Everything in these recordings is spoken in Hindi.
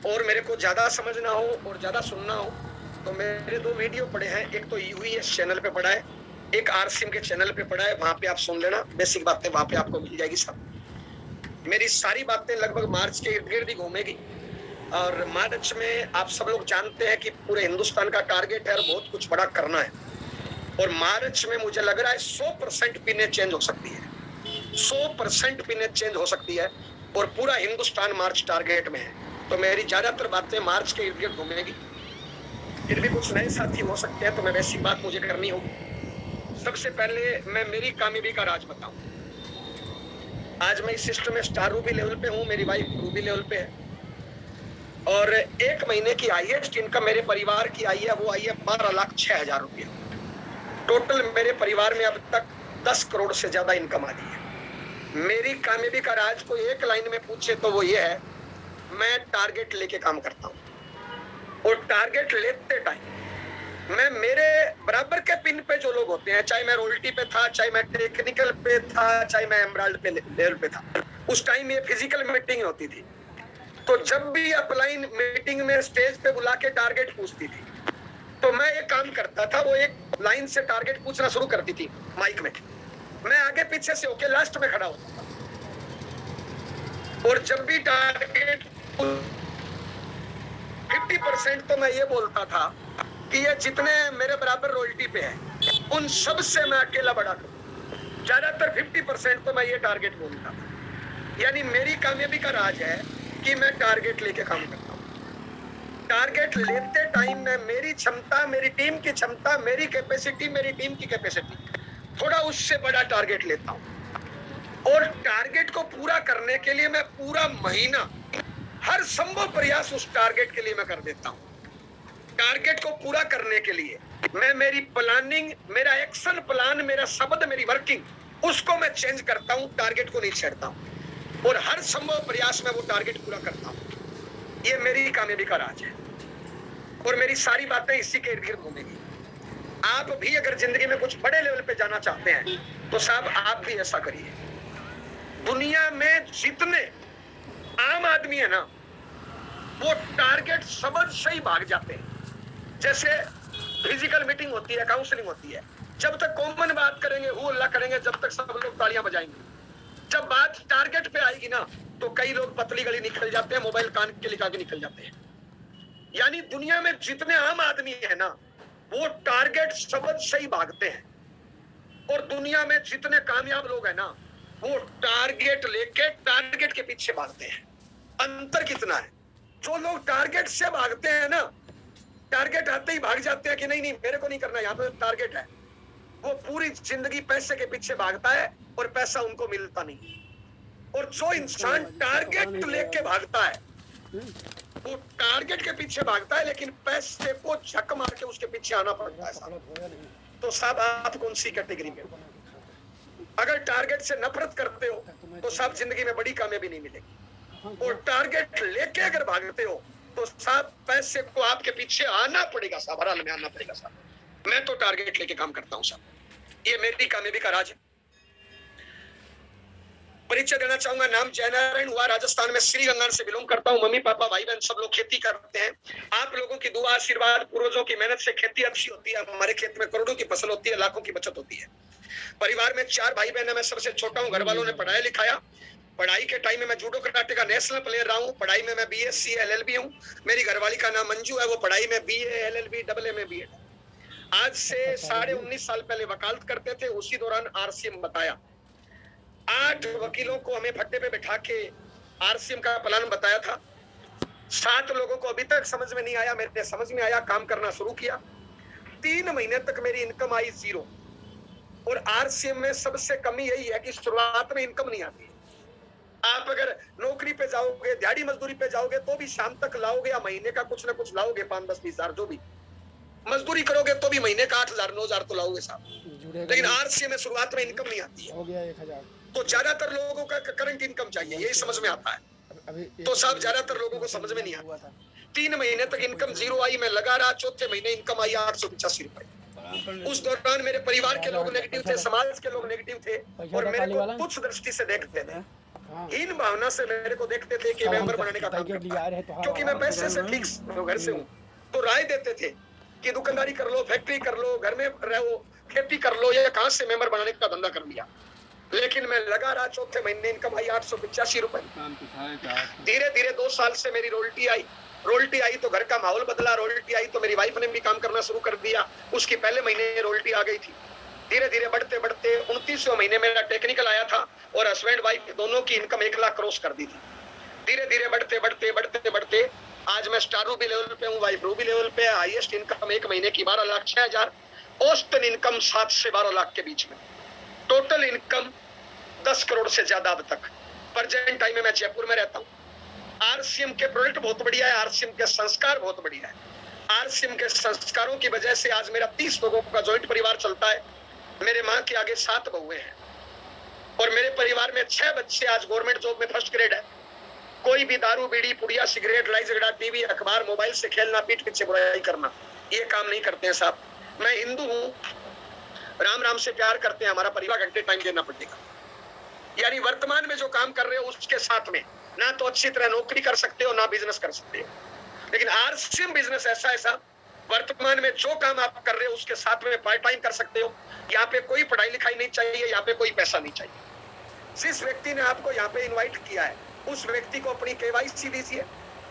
और मेरे को ज्यादा समझना हो और ज्यादा सुनना हो तो मेरे 2 वीडियो पड़े हैं। एक तो यूएस चैनल पे पड़ा है, एक आरसीएम के चैनल पे पड़ा है, वहां पे आप सुन लेना। बेसिक बातें वहां पे आपको मिल जाएगी सब। मेरी सारी बातें लगभग मार्च के इर्द-गिर्द ही घूमेगी और मार्च में आप सब लोग जानते हैं कि पूरे हिंदुस्तान का टारगेट है और बहुत कुछ बड़ा करना है। और मार्च में मुझे लग रहा है 100% पिने चेंज हो सकती है, 100% पिने चेंज हो सकती है और पूरा हिंदुस्तान मार्च टारगेट में है। तो मेरी ज्यादातर बातें मार्च के इर्द गिर्द घूमेगी। फिर भी कुछ नए साथी हो सकते हैं तो मैं वैसी बात मुझे करनी होगी। सबसे पहले मैं मेरी कामयाबी का राज बताऊं। आज मैं इस सिस्टम में स्टार रूबी लेवल पे हूं, मेरी वाइफ रूबी लेवल पे है और 1 महीने की हाईएस्ट इनकम मेरे परिवार की आई है, वो आई है 12,06,000 रुपया। टोटल मेरे परिवार में अब तक 10 करोड़ से ज्यादा इनकम आती है। मेरी कामयाबी का राज को एक लाइन में पूछे तो वो ये है, मैं टारगेट लेके काम करता हूं और टारगेट लेते टाइम मैं मेरे बराबर के पिन पे जो लोग होते हैं, चाहे मैं रॉयल्टी पे था, चाहे मैं टेक्निकल पे था, चाहे मैं एमराल्ड पे लेवल पे था, उस टाइम ये फिजिकल मीटिंग होती थी। तो जब भी अपलाइन मीटिंग में स्टेज पे बुला के टारगेट पूछती थी तो मैं एक काम करता था, वो एक लाइन से टारगेट पूछना शुरू करती थी माइक में, मैं आगे पीछे से होके लास्ट में खड़ा होता था और जब भी टारगेट 50% तो मैं ये बोलता था कि ये जितने मेरे बराबर रॉयल्टी पे है उन सब से मैं अकेला बड़ा करूं। ज्यादातर 50% तो मैं ये टारगेट बोलता था। यानी मेरी कामयाबी का राज है कि मैं टारगेट लेके काम करता हूं। टारगेट लेते टाइम में मेरी क्षमता, मेरी टीम की क्षमता, मेरी कैपेसिटी, मेरी टीम की कैपेसिटी, थोड़ा उससे बड़ा टारगेट लेता हूं और टारगेट को पूरा करने के लिए मैं पूरा महीना हर संभव प्रयास उस टारगेट के लिए मैं कर देता हूं। टारगेट को पूरा करने के लिए मैं मेरी प्लानिंग, मेरा एक्शन प्लान, मेरा शब्द, मेरी वर्किंग, उसको मैं चेंज करता हूं, टारगेट को नहीं छेड़ता हूं और हर संभव प्रयास में वो टारगेट पूरा करता हूं। ये मेरी कामयाबी का राज है और मेरी सारी बातें इसी के इर्द गिर्द घूमेगी। आप भी अगर जिंदगी में कुछ बड़े लेवल पे जाना चाहते हैं तो साहब आप भी ऐसा करिए। दुनिया में जितने आम आदमी है ना, वो टारगेट समझ से ही भाग जाते हैं। जैसे फिजिकल मीटिंग होती है, काउंसलिंग होती है, जब तक कॉमन बात करेंगे, हु अल्लाह करेंगे, जब तक सब लोग तालियां बजाएंगे। जब बात टारगेट पे आएगी ना तो कई लोग पतली गली निकल जाते हैं, मोबाइल कान के लिखा के निकल जाते हैं। यानी दुनिया में जितने आम आदमी है ना, वो टारगेट समझ से ही भागते हैं और दुनिया में जितने कामयाब लोग हैं ना, वो टारगेट लेके टारगेट के पीछे भागते हैं। अंतर कितना है? जो लोग टारगेट से भागते हैं ना, टारगेट आते ही भाग जाते हैं कि नहीं नहीं मेरे को नहीं करना, यहाँ पे टारगेट है, वो पूरी जिंदगी पैसे के पीछे भागता है और पैसा उनको मिलता नहीं। और जो इंसान टारगेट लेके भागता है, वो टारगेट के पीछे भागता है लेकिन पैसे को झक मार के उसके पीछे आना पड़ता है। तो साहब आप कौन सी कैटेगरी में हो? अगर टारगेट से नफरत करते हो तो साहब जिंदगी में बड़ी कामयाबी नहीं मिलेगी। और टारगेट लेके अगर भागते हो तो साहब पैसे को आपके पीछे आना पड़ेगा साहब, हराल में आना पड़ेगा साहब। मैं तो टारगेट लेके काम करता हूं साहब, ये मेरी कामयाबी का राज है। परिचय देना चाहूंगा, नाम जयनारायण हुआ, राजस्थान में श्रीगंगान से बिलोंग करता हूं। मम्मी पापा भाई बहन सब लोग खेती करते हैं। आप लोगों की दुआ आशीर्वाद, पूर्वजों की मेहनत से खेती अच्छी होती है। हमारे खेत में करोड़ों की फसल होती है, लाखों की बचत होती है। परिवार में 4 भाई बहन है, मैं सबसे छोटा हूँ। घर वालों ने पढ़ाया लिखाया। पढ़ाई के टाइम में मैं जूडो कराटे का नेशनल प्लेयर रहा हूँ। पढ़ाई में मैं बीएससी एलएलबी हूँ। मेरी घरवाली का नाम मंजू है, वो पढ़ाई में BA LLB double MA BEd. आज से 19.5 साल पहले वकालत करते थे, उसी दौरान आरसीएम बताया। 8 वकीलों को हमें भट्टे पे बैठा के आरसीएम का प्लान बताया था। 7 लोगों को अभी तक समझ में नहीं आया, मेरे समझ में आया, काम करना शुरू किया। 3 महीने तक मेरी इनकम आई 0। और आरसीएम में सबसे कमी यही है कि शुरुआत में इनकम नहीं आती। आप अगर नौकरी पे जाओगे, दिहाड़ी मजदूरी पे जाओगे तो भी शाम तक लाओगे या महीने का कुछ ना कुछ लाओगे, 5, 10, 20 हजार जो भी। मजदूरी करोगे तो भी महीने का 8,000 9,000 तो लाओगे साहब। लेकिन आरसीएम में शुरुआत में इनकम नहीं आती है। हो गया 1,000। तो ज्यादातर लोगों का करंट इनकम चाहिए, यही समझ में आता है। तो साहब ज्यादातर लोगों को समझ में नहीं आता। 3 महीने तक इनकम 0 आई, मैं लगा रहा। चौथे महीने इनकम आई 885 रुपए। उस दौरान मेरे परिवार के लोग नेगेटिव थे, समाज के लोग नेगेटिव थे और मेरे को तुच्छ दृष्टि से देखते थे। हीन भावना से मेरे को देखते थे कि मेंबर बनाने का काम करता है, क्योंकि मैं पैसे से ठीक घर से हूँ, तो राय देते थे कि दुकानदारी कर लो, फैक्ट्री कर लो, घर में रहो, खेती कर लो, या कहां से मेंबर बनाने का धंधा कर लिया। लेकिन मैं लगा रहा, चौथे महीने इनकम आई 885 रुपए। धीरे धीरे 2 साल से मेरी रोयल्टी आई तो घर का माहौल बदला, रोयल्टी आई तो मेरी वाइफ ने भी काम करना शुरू कर दिया, उसकी पहले महीने रोयल्टी आ गई थी। धीरे धीरे बढ़ते बढ़ते 29वें महीने मेरा टेक्निकल आया था और हस्बैंड वाइफ दोनों की इनकम 1 लाख क्रॉस कर दी थी। धीरे धीरे बढ़ते बढ़ते बढ़ते बढ़ते आज मैं स्टार रूबी लेवल पे हूँ, वाइफ रूबी लेवल पे। हाईएस्ट इनकम 1 महीने की 12 लाख 6 हजार, औसतन इनकम 7 से 12 लाख के बीच में, टोटल इनकम 10 करोड़ से ज्यादा अब तक। प्रेजेंट टाइम में मैं जयपुर में रहता हूँ। आरसीएम के प्रोडक्ट बहुत बढ़िया है, आरसीएम के संस्कार बहुत बढ़िया है। आरसीएम के संस्कारों की वजह से आज मेरा 30 लोगों का जॉइंट परिवार चलता है। मेरे माँ के आगे 7 बहुएं हैं और मेरे परिवार में 6 बच्चे आज गवर्नमेंट जॉब में फर्स्ट ग्रेड है। कोई भी दारू बीड़ी पुड़िया सिगरेट लाई झगड़ा टीवी अखबार मोबाइल से खेलना पीठ पीछे बुराई करना ये काम नहीं करते हैं साहब। मैं हिंदू हूँ, राम राम से प्यार करते हैं, हमारा परिवार घंटे टाइम देना पड़ेगा। यानी वर्तमान में जो काम कर रहे हो उसके साथ में ना तो अच्छी तरह नौकरी कर सकते हो ना बिजनेस कर सकते हो। लेकिन आरसीएम बिजनेस ऐसा है साहब, वर्तमान में जो काम आप कर रहे हो उसके साथ में पार्ट टाइम कर सकते हो। यहाँ पे कोई पढ़ाई लिखाई नहीं चाहिए, यहाँ पे कोई पैसा नहीं चाहिए। जिस व्यक्ति ने आपको यहाँ पे इन्वाइट किया है उस व्यक्ति को अपनी केवाईसी दीजिए।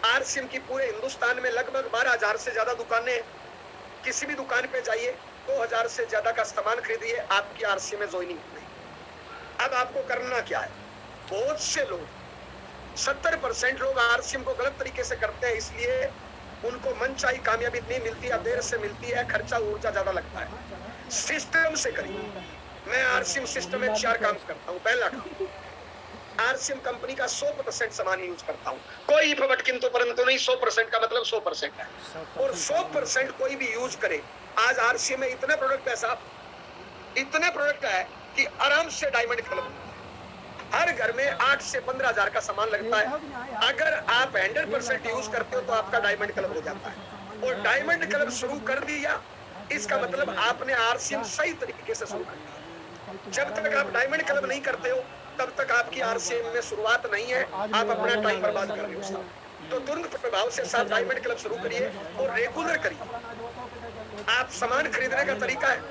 आरसीएम की पूरे हिंदुस्तान में लगभग 12,000 से ज्यादा दुकानें, किसी भी दुकान पे जाइए 2,000 से ज्यादा का सामान खरीदिए, आपकी आरसीएम में ज्वाइनिंग नहीं। अब आपको करना क्या है, बहुत से लोग 70% लोग आरसीएम को गलत तरीके से करते हैं, इसलिए उनको मनचाही कामयाबी नहीं मिलती है, देर से मिलती है, खर्चा ऊर्जा ज्यादा लगता है। सिस्टम से करिए। मैं आरसीएम सिस्टम में 4 काम करता हूँ। पहला काम, आरसीएम कंपनी का 100% सामान यूज करता हूँ, कोई फबट किंतु परंतु नहीं। 100% का मतलब 100% है और 100% कोई भी यूज करे। आज आरसीएम में इतने प्रोडक्ट है साहब, इतने प्रोडक्ट है कि आराम से डायमंड क्लब हर घर में 8 से 15,000 का सामान लगता है। अगर आप 100% यूज करते हो तो आपका डायमंड क्लब हो जाता है। और डायमंड क्लब शुरू कर दिया इसका मतलब आपने आरसीएम सही तरीके से शुरू कर दिया। जब तक आप डायमंड क्लब नहीं करते हो तब तक आपकी आरसीएम में शुरुआत नहीं है, आप अपना टाइम बर्बाद कर रहे हो। तो तुरंत प्रभाव से साथ डायमंड क्लब शुरू करिए और रेगुलर करिए। आप सामान खरीदने का तरीका है,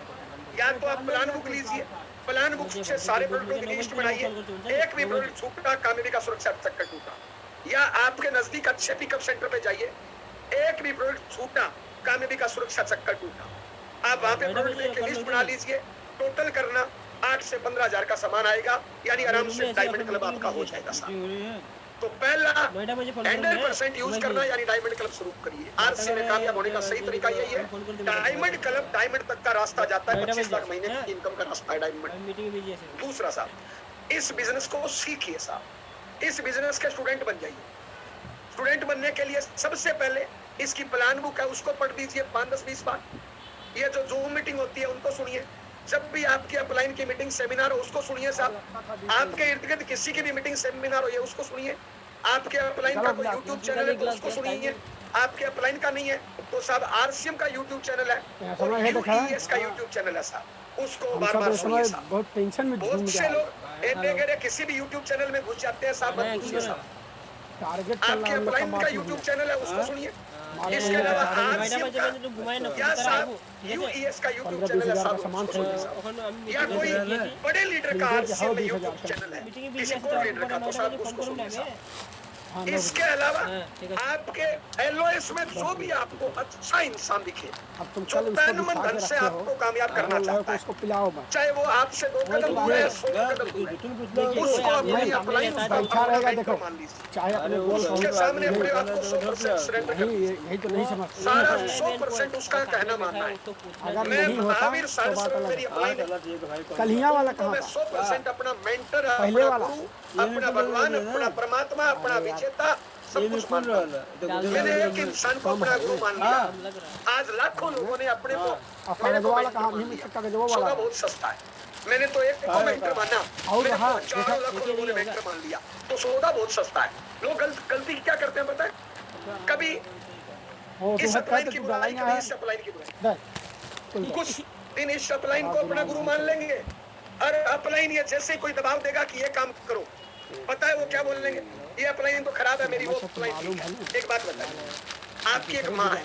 या तो आप प्लान बुक लीजिए, प्लान बुक से सारे प्रोडक्टों की लिस्ट बनाइए, एक भी प्रोडक्ट छूटा कामयाबी का सुरक्षा चक्कर टूटा। या आपके नजदीक अच्छे पिकअप सेंटर पे जाइए, एक भी प्रोडक्ट छूटा कामयाबी का सुरक्षा चक्कर टूटा। आप वहां पे प्रोडक्ट की लिस्ट बना लीजिए, टोटल करना 8 से 15,000 का सामान आएगा, यानी आराम से डायमंड क्लब आपका हो जाएगा साहब। तो पहला 100% यूज करना यानी डायमंड क्लब शुरू करिए। आरसीएम में कामयाब होने का सही तरीका यही है। डायमंड क्लब डायमंड तक का रास्ता जाता है, 25 लाख महीने की इनकम का रास्ता है डायमंड। दूसरा साहब, इस बिजनेस को सीखिए साहब, इस बिजनेस के स्टूडेंट बन जाइए। स्टूडेंट बनने के लिए सबसे पहले इसकी प्लान बुक है उसको पढ़ दीजिए 5-10-20 बार। ये जो जूम मीटिंग होती है उनको सुनिए, जब भी आपकी अपलाइन की मीटिंग सेमिनार हो उसको सुनिए साहब। आपके इर्द गिर्द किसी की भी मीटिंग सेमिनार हो ये उसको सुनिए। आपके अपलाइन का कोई यूट्यूब चैनल है तो उसको सुनिए, आपके अपलाइन का नहीं है तो साहब आरसीएम का यूट्यूब चैनल है और यूईएस का यूट्यूब चैनल है साहब, उसको बार-बार सुनिए साहब। बहुत टेंशन में बहुत से लोग एटे किसी भी यूट्यूब चैनल में घुस जाते हैं साहब, मत घुसिए साहब। आपके अपलाइन का यूट्यूब चैनल है उसको सुनिए। इसके अलावा आरसीएम का या साहब यूईएस का यूट्यूब चैनल है साहब, उसको सुनिए साहब। या कोई बड़े लीडर का आरसीएम में यूट्यूब चैनल है, किसी को लीडर का तो साहब उसको सुनिए साहब। इसके अलावा आपके एलओएस में जो भी आपको अच्छा इंसान दिखे, जो तन मन धन से आपको कामयाब करना चाहता है, चाहे वो आपसे 2 कदम दूर है 100 कदम दूर है, उसको अपनी अपलाइन मान लीजिए। चाहे अपने उसके सामने अपने आप को 100% सरेंडर कर दीजिए, सारा 100% उसका कहना मानना है। मैं महावीर सारस्वत मेरी अपलाइन कलियां वाला कहां, मैं 100% अपना मेंटर, अपना गुरु, अपना भगवान, अपना परमात्मा, अपना विजेता सब कुछ मानता हूं। मैंने एक इंसान को अपना गुरु मान लिया। आज लाखों लोगों ने अपने को सौदा बहुत सस्ता है, मैंने तो एक को मेंटर माना, मेरे को 4 लाख लोगों ने मेंटर मान लिया, तो सौदा बहुत सस्ता है। लोग गलती क्या करते हैं पता है, कभी इस अपलाइन की बुराई, कभी इस अपलाइन की बुराई, कुछ दिन इस अपलाइन को अपना गुरु मान लेंगे और अपलाइन ये जैसे कोई दबाव देगा कि ये काम करो, पता है वो क्या बोल लेंगे, ये अपलाइन तो खराब है, मेरी वो अपलाइन ठीक है। एक बात बताइए, आपकी एक माँ है,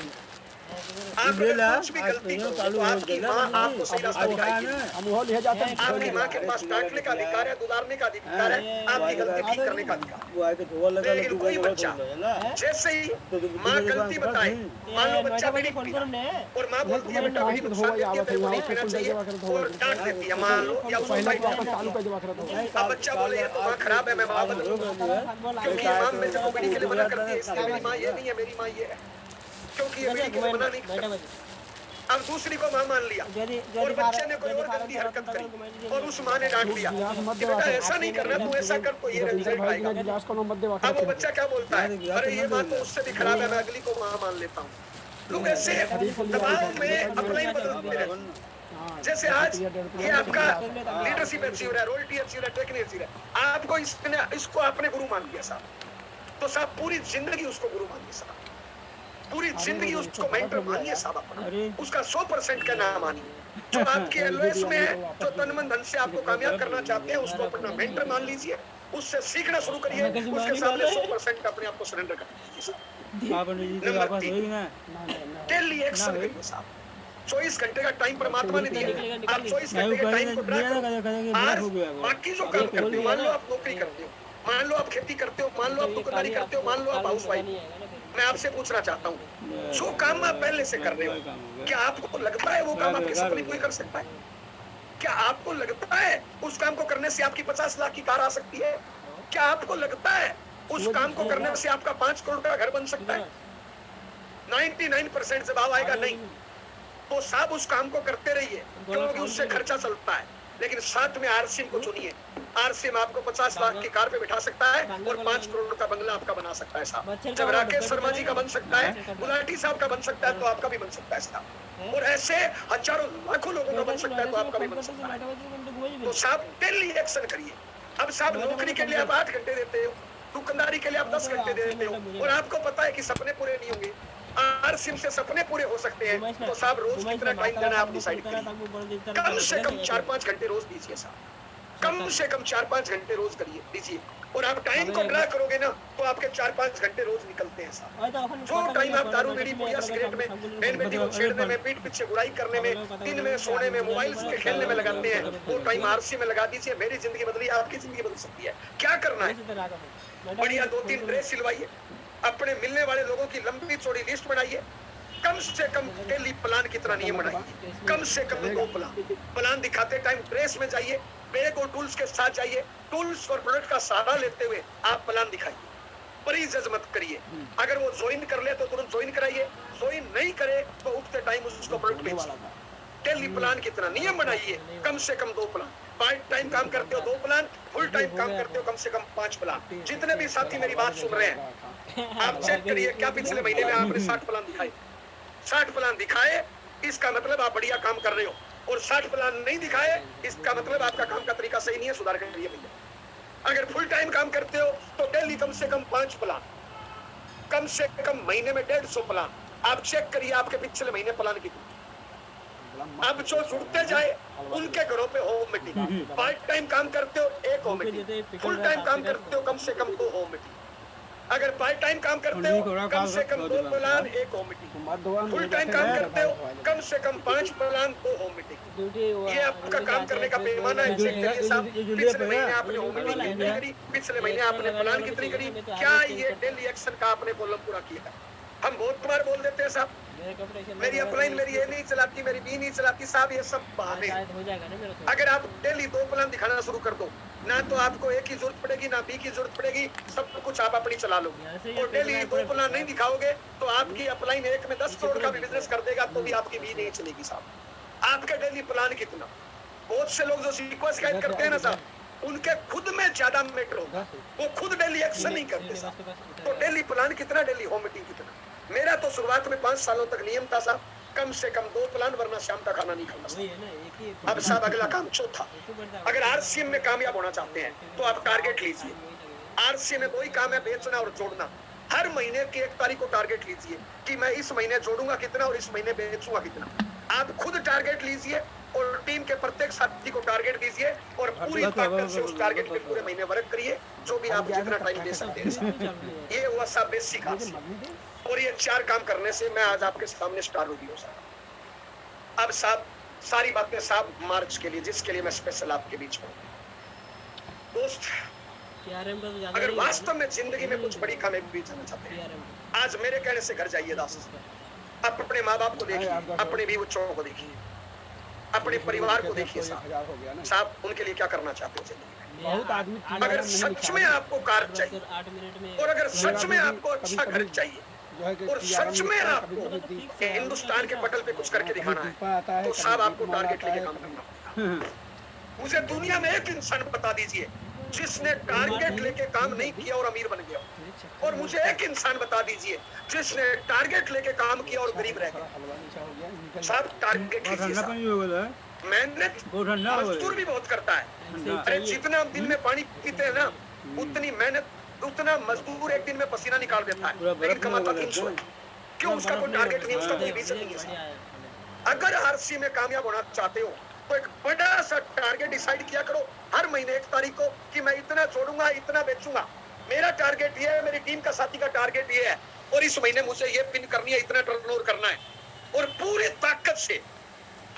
आप अगर कुछ भी गलती करो तो आपकी माँ आपको सही रास्ता दिखाएगी। आपकी माँ के पास डांटने का अधिकार है, दुलारने का अधिकार है, आपकी गलती ठीक करने का अधिकार। लेकिन कोई बच्चा जैसे ही माँ गलती बताए, मान लो बच्चा बीड़ी पी और माँ बोलती है बेटा बीड़ी नुकसान देती है, तेरे को नहीं पीना चाहिए, और डांट देती है मान लो, या उसको अब बच्चा बोले ये तो माँ खराब है, मैं माँ बदलूं, क्योंकि माँ मेरे को बीड़ी के लिए मना करती है, इसलिए मेरी माँ ये नहीं है, मेरी माँ ये है, क्योंकि ये बीड़ी के लिए मना नहीं करती। अब दूसरी को माँ मान लिया और बच्चे ने कोई और गंदी हरकत करी और उस माँ ने डांट दिया कि बेटा ऐसा नहीं करना, तू ऐसा कर तो ये रिजल्ट आएगा। अब वो बच्चा क्या बोलता है, अरे ये माँ तो उससे भी खराब है, मैं अगली को माँ मान लेता हूँ। लोग ऐसे दबाव में अपना ही बदलते रहते। जैसे आज ये आपका लीडरशिप अचीव है, रोयल्टी अचीव है, टेक्निक अचीव है, आपको इसको आपने गुरु मान लिया साहब, तो साहब पूरी जिंदगी उसको गुरु मानिए साहब, पूरी जिंदगी उसको मेंटर मानिए साहब, अपना उसका 100% का नाम मानिए। जो आपके एलओएस में है, जो तन मन धन से आपको कामयाब करना चाहते हैं, उसको अपना मेंटर मान लीजिए, उससे सीखना शुरू करिए, उसके सामने 100% अपने आप को सरेंडर कर दीजिए। नंबर 3, डेली एक्शन करिए साहब। 24 घंटे का टाइम परमात्मा ने दिया है, आप 24 घंटे के टाइम को ट्रैक करो। आज बाकी जो काम करते हो, मान लो आप नौकरी करते हो, मान लो आप खेती करते हो, मान लो आप दुकानदारी करते हो, मान लो आप हाउसवाइफ, मैं आपसे पूछना चाहता हूँ, जो काम आप पहले से कर रहे हो, क्या आपको लगता है वो काम आपके सपने पूरे कर सकता है? क्या आपको लगता है उस काम को करने से आपकी 50 लाख की कार आ सकती है? क्या आपको लगता है उस काम को करने से आपका 5 करोड़ का घर बन सकता है? 99% जवाब आएगा नहीं। तो साहब उस काम को करते रहिए, क्योंकि उससे खर्चा चलता है, लेकिन साथ में आरसीएम को चुनिए। आरसीएम आपको 50 लाख की कार पे बिठा सकता है और 5 करोड़ का बंगला आपका बना सकता है साहब। जब राकेश शर्मा जी का बन सकता है, गुलाटी साहब का बन सकता है, तो आपका भी बन सकता है साहब। और ऐसे हजारों लाखों लोगों का बन सकता है, तो आपका भी बन सकता है। तो साहब डेली एक्शन करिए। अब साहब नौकरी के लिए आप 8 घंटे देते हो, दुकानदारी के लिए आप 10 घंटे देते हो, और आपको पता है कि सपने पूरे नहीं होंगे, आरसीएम से सपने पूरे हो सकते हैं, तो साहब रोज कितना टाइम देना है आप डिसाइड करिए। कम से कम 4-5 घंटे रोज दीजिए साहब, कम से कम 4-5 घंटे रोज करिए दीजिए, और आप टाइम को ड्रा करोगे ना, तो आपके 4-5 घंटे रोज निकलते हैं साहब। जो टाइम आप दारू बीड़ी पुड़िया सिगरेट में, बहन बेटी को छेड़ने में, पीठ पीछे बुराई करने में, दिन में सोने में, मोबाइल के खेलने में लगाते हैं, वो टाइम आरसी में लगा दीजिए। मेरी जिंदगी बदली, आपकी जिंदगी बदल सकती है। क्या करना है, बढ़िया 2-3 ड्रेस सिलवाइए, अपने मिलने वाले लोगों की लंबी चौड़ी लिस्ट बनाइए, कम से कम डेली प्लान कितना नियम बनाइए, कम से कम 2 प्लान दिखाते टाइम ड्रेस में जाइए, बैग और टूल्स के साथ जाइए, टूल्स और प्रोडक्ट का सहारा लेते हुए आप प्लान दिखाइए, परिजज मत करिए। अगर वो ज्वाइन कर ले तो तुरंत ज्वाइन कराइए, ज्वाइन नहीं करे तो उठते टाइम उसको प्रोडक्ट बेचिए। डेली प्लान कितना नियम बनाइए, कम से कम 2 प्लान। पार्ट टाइम काम करते हो 2 प्लान, फुल टाइम काम करते हो कम से कम 5 प्लान। जितने भी साथी मेरी बात सुन रहे हैं, आप चेक करिए क्या पिछले महीने में आपने 60 प्लान दिखाए। 60 प्लान दिखाए, इसका मतलब आप बढ़िया काम कर रहे हो, और 60 प्लान नहीं दिखाए, इसका मतलब आपका काम का तरीका सही नहीं है, सुधार करिए भैया। अगर फुल टाइम काम करते हो तो डेली कम से कम 5 प्लान, कम से कम महीने में 150 प्लान। आप चेक करिए आपके पिछले महीने प्लान कितने। अब जो जुड़ते जाए उनके घरों पे होम मीटिंग। पार्ट टाइम काम करते हो 1 होम मीटिंग, फुल टाइम काम करते हो कम से कम 2 होम मीटिंग। अगर पार्ट टाइम काम करते हो कम से कम 2 plan 1 home meeting, full time काम करते हो कम से कम 5 प्लान 2 होम मीटिंग। ये आपका काम करने का पैमाना है। चेक करिए साहब, पिछले महीने आपने होम मीटिंग कितनी करी, पिछले महीने आपने प्लान कितनी करी, क्या ये डेली एक्शन का आपने कॉलम पूरा किया? हम बहुत बार बोल देते हैं साहब मेरी अपलाइन, मेरी ये नहीं चलाती, मेरी बी नहीं चलाती, साहब ये सब बहाने। अगर आप डेली 2 प्लान दिखाना शुरू कर दो, ना तो आपको ए की जरूरत पड़ेगी, ना बी की जरूरत पड़ेगी, सब कुछ आप अपनी चला लोगे। और डेली 2 प्लान नहीं दिखाओगे तो आपकी अपलाइन 1 में 10 करोड़ का भी बिजनेस कर देगा, तो भी आपकी बी नहीं चलेगी साहब। आपका डेली प्लान कितना? बहुत से लोग जो सीक्वेंस गाइड करते हैं ना साहब, उनके खुद में ज्यादा मैटर होगा, वो खुद डेली एक्शन नहीं करते साहब। तो डेली प्लान कितना, डेली होम मीटिंग कितना? मेरा तो शुरुआत में 5 सालों तक नियम था साहब, कम से कम 2 प्लान, वरना शाम का खाना नहीं खाना। अब साहब अगला काम चौथा, अगर आरसीएम में कामयाब होना चाहते हैं तो आप टारगेट लीजिए। आरसीएम में 2 ही काम है, बेचना और जोड़ना। हर महीने की 1 तारीख को टारगेट लीजिए कि मैं इस महीने जोड़ूंगा कितना और इस महीने बेचूंगा कितना। आप खुद टारगेट लीजिए और टीम के प्रत्येक साथी को टारगेट दीजिए और पूरी ताकत से उस टारगेट पे पूरे महीने वर्क करिए, जो भी आप जितना टाइम दे सकते हैं। ये हुआ साहब बेसिक हाथ। और ये 4 काम करने से मैं आज आपके सामने स्टार वीडियो साहब। अब साहब सारी बातें साहब मार्च के लिए, जिसके लिए मैं स्पेशल आपके बीच में दोस्त, अगर वास्तव में जिंदगी में कुछ बड़ी कामयाबी चाहना चाहते हैं, आज मेरे कहने से घर जाइए दास, अपने माँ बाप को देखिए, अपने भी बच्चों को देखिए, अपने परिवार को देखिए साहब, उनके लिए क्या करना चाहते हो जिंदगी में। बहुत आदमी अगर सच में आपको कार चाहिए और अगर सच में आपको अच्छा घर चाहिए और सच में आपको हिंदुस्तान के पटल पे कुछ करके दिखाना है, तो साहब आपको टारगेट लेके काम करना पड़ेगा। मुझे दुनिया में एक इंसान बता दीजिए जिसने टारगेट लेके काम नहीं किया और अमीर बन गया, और मुझे एक इंसान बता दीजिए जिसने टारगेट लेके काम किया और गरीब रह गया। साहब टारगेट लीजिए, मेहनत मजदूर भी बहुत करता है। अरे जितना हम दिन में पानी पीते हैं ना, उतनी मेहनत, उतना मजदूर एक दिन में पसीना निकाल देता है, लेकिन कमाता 300 है। क्यों? उसका कोई टारगेट नहीं, उसका कोई विजन नहीं है। अगर आरसी में कामयाब होना चाहते हो तो एक बड़ा सा टारगेट डिसाइड किया करो हर महीने 1 तारीख को कि मैं इतना जोड़ूंगा, इतना बेचूंगा। मेरा टारगेट ये है, मेरी टीम का साथी का टारगेट ये है, और इस महीने मुझे ये पिन करनी है, इतना टर्नओवर करना है। और पूरी ताकत से,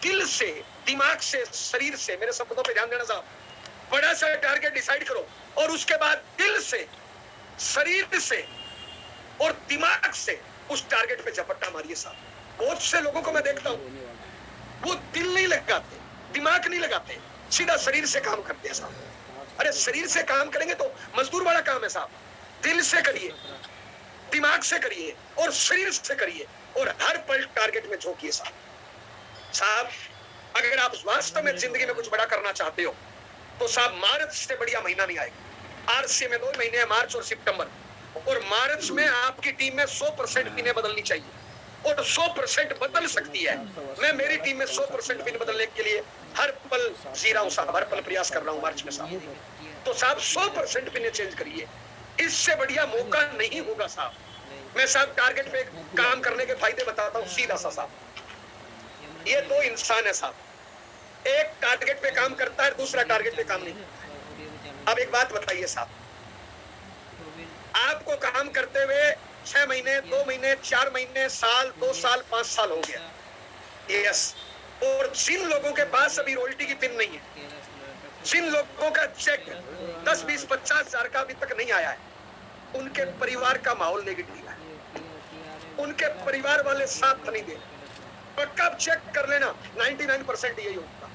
दिल से, दिमाग से, शरीर से, मेरे शब्दों पे ध्यान देना साहब, बड़ा सा टारगेट डिसाइड करो और उसके बाद दिल से, शरीर से और दिमाग से उस टारगेट पे झपट्टा मारिए साहब। बहुत से लोगों को मैं देखता हूँ, वो दिल नहीं लगाते, दिमाग नहीं लगाते, सीधा शरीर से काम करते हैं साहब। अरे शरीर से काम करेंगे तो मजदूर वाला काम है साहब। दिल से करिए, दिमाग से करिए और शरीर से करिए और हर पल टारगेट में झोंकिए साहब। अगर आप वास्तव में जिंदगी में कुछ बड़ा करना चाहते हो तो साहब मार्च से बढ़िया महीना नहीं आएगा। आरसी में 2 महीने हैं, मार्च और सितंबर, और मार्च में आपकी टीम में 100% पिने बदलनी चाहिए और 100% बदल सकती है। मैं मेरी टीम में 100% पिन बदलने के लिए हर पल जी रहा हूँ साहब, हर पल प्रयास कर रहा हूँ मार्च में साहब। तो साहब 100% पिने चेंज करिए, इससे बढ़िया मौका नहीं होगा साहब। मैं साहब टारगेट पे काम करने के फायदे बताता हूँ सीधा सा साहब। ये 2 इंसान है साहब, एक टारगेट पे काम करता है, दूसरा टारगेट पे काम नहीं करता। अब एक बात बताइए साहब, आपको काम करते हुए 6 महीने, 2 महीने, 4 महीने, साल, 2 साल, 5 साल हो गया, यस। और जिन लोगों के पास अभी रॉयल्टी की पिन नहीं है, जिन लोगों का चेक 10, 20, 50 हजार का अभी तक नहीं आया है, उनके परिवार का माहौल नेगेटिव है, उनके परिवार वाले साथ नहीं दे। पक्का आप चेक कर लेना, 99% यही होगा।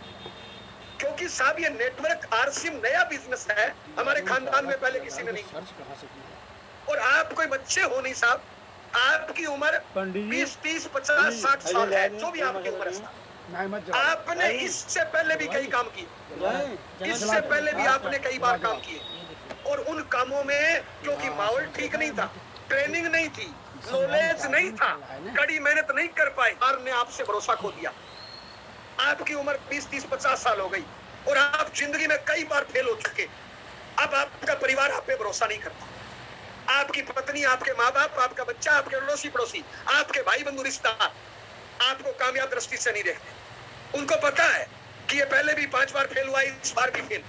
क्योंकि साहब ये नेटवर्क आरसीएम नया बिजनेस है, हमारे खानदान में पहले किसी ने नहीं किया। और आप कोई बच्चे हो नहीं साहब, आपकी उम्र 20, 30, 50, 60 साल है, जो भी आपकी उम्र है। आपने इससे पहले भी कई काम किए, इससे पहले भी आपने कई बार काम किए, और उन कामों में क्योंकि माहौल ठीक नहीं था, ट्रेनिंग नहीं थी, नॉलेज नहीं था, कड़ी मेहनत नहीं कर पाए, हार ने आपसे भरोसा खो दिया। आपकी उम्र 20, 30, 50 साल हो गई और आप जिंदगी में कई बार फेल हो चुके। अब आपका परिवार आप पे भरोसा नहीं करता, आपकी पत्नी, आपके माँ बाप, आपका बच्चा, आपके अड़ोसी पड़ोसी, आपके भाई बंधु रिश्तेदार आपको कामयाब दृष्टि से नहीं देखते। उनको पता है कि ये पहले भी 5 बार फेल हुआ, इस बार भी फेल,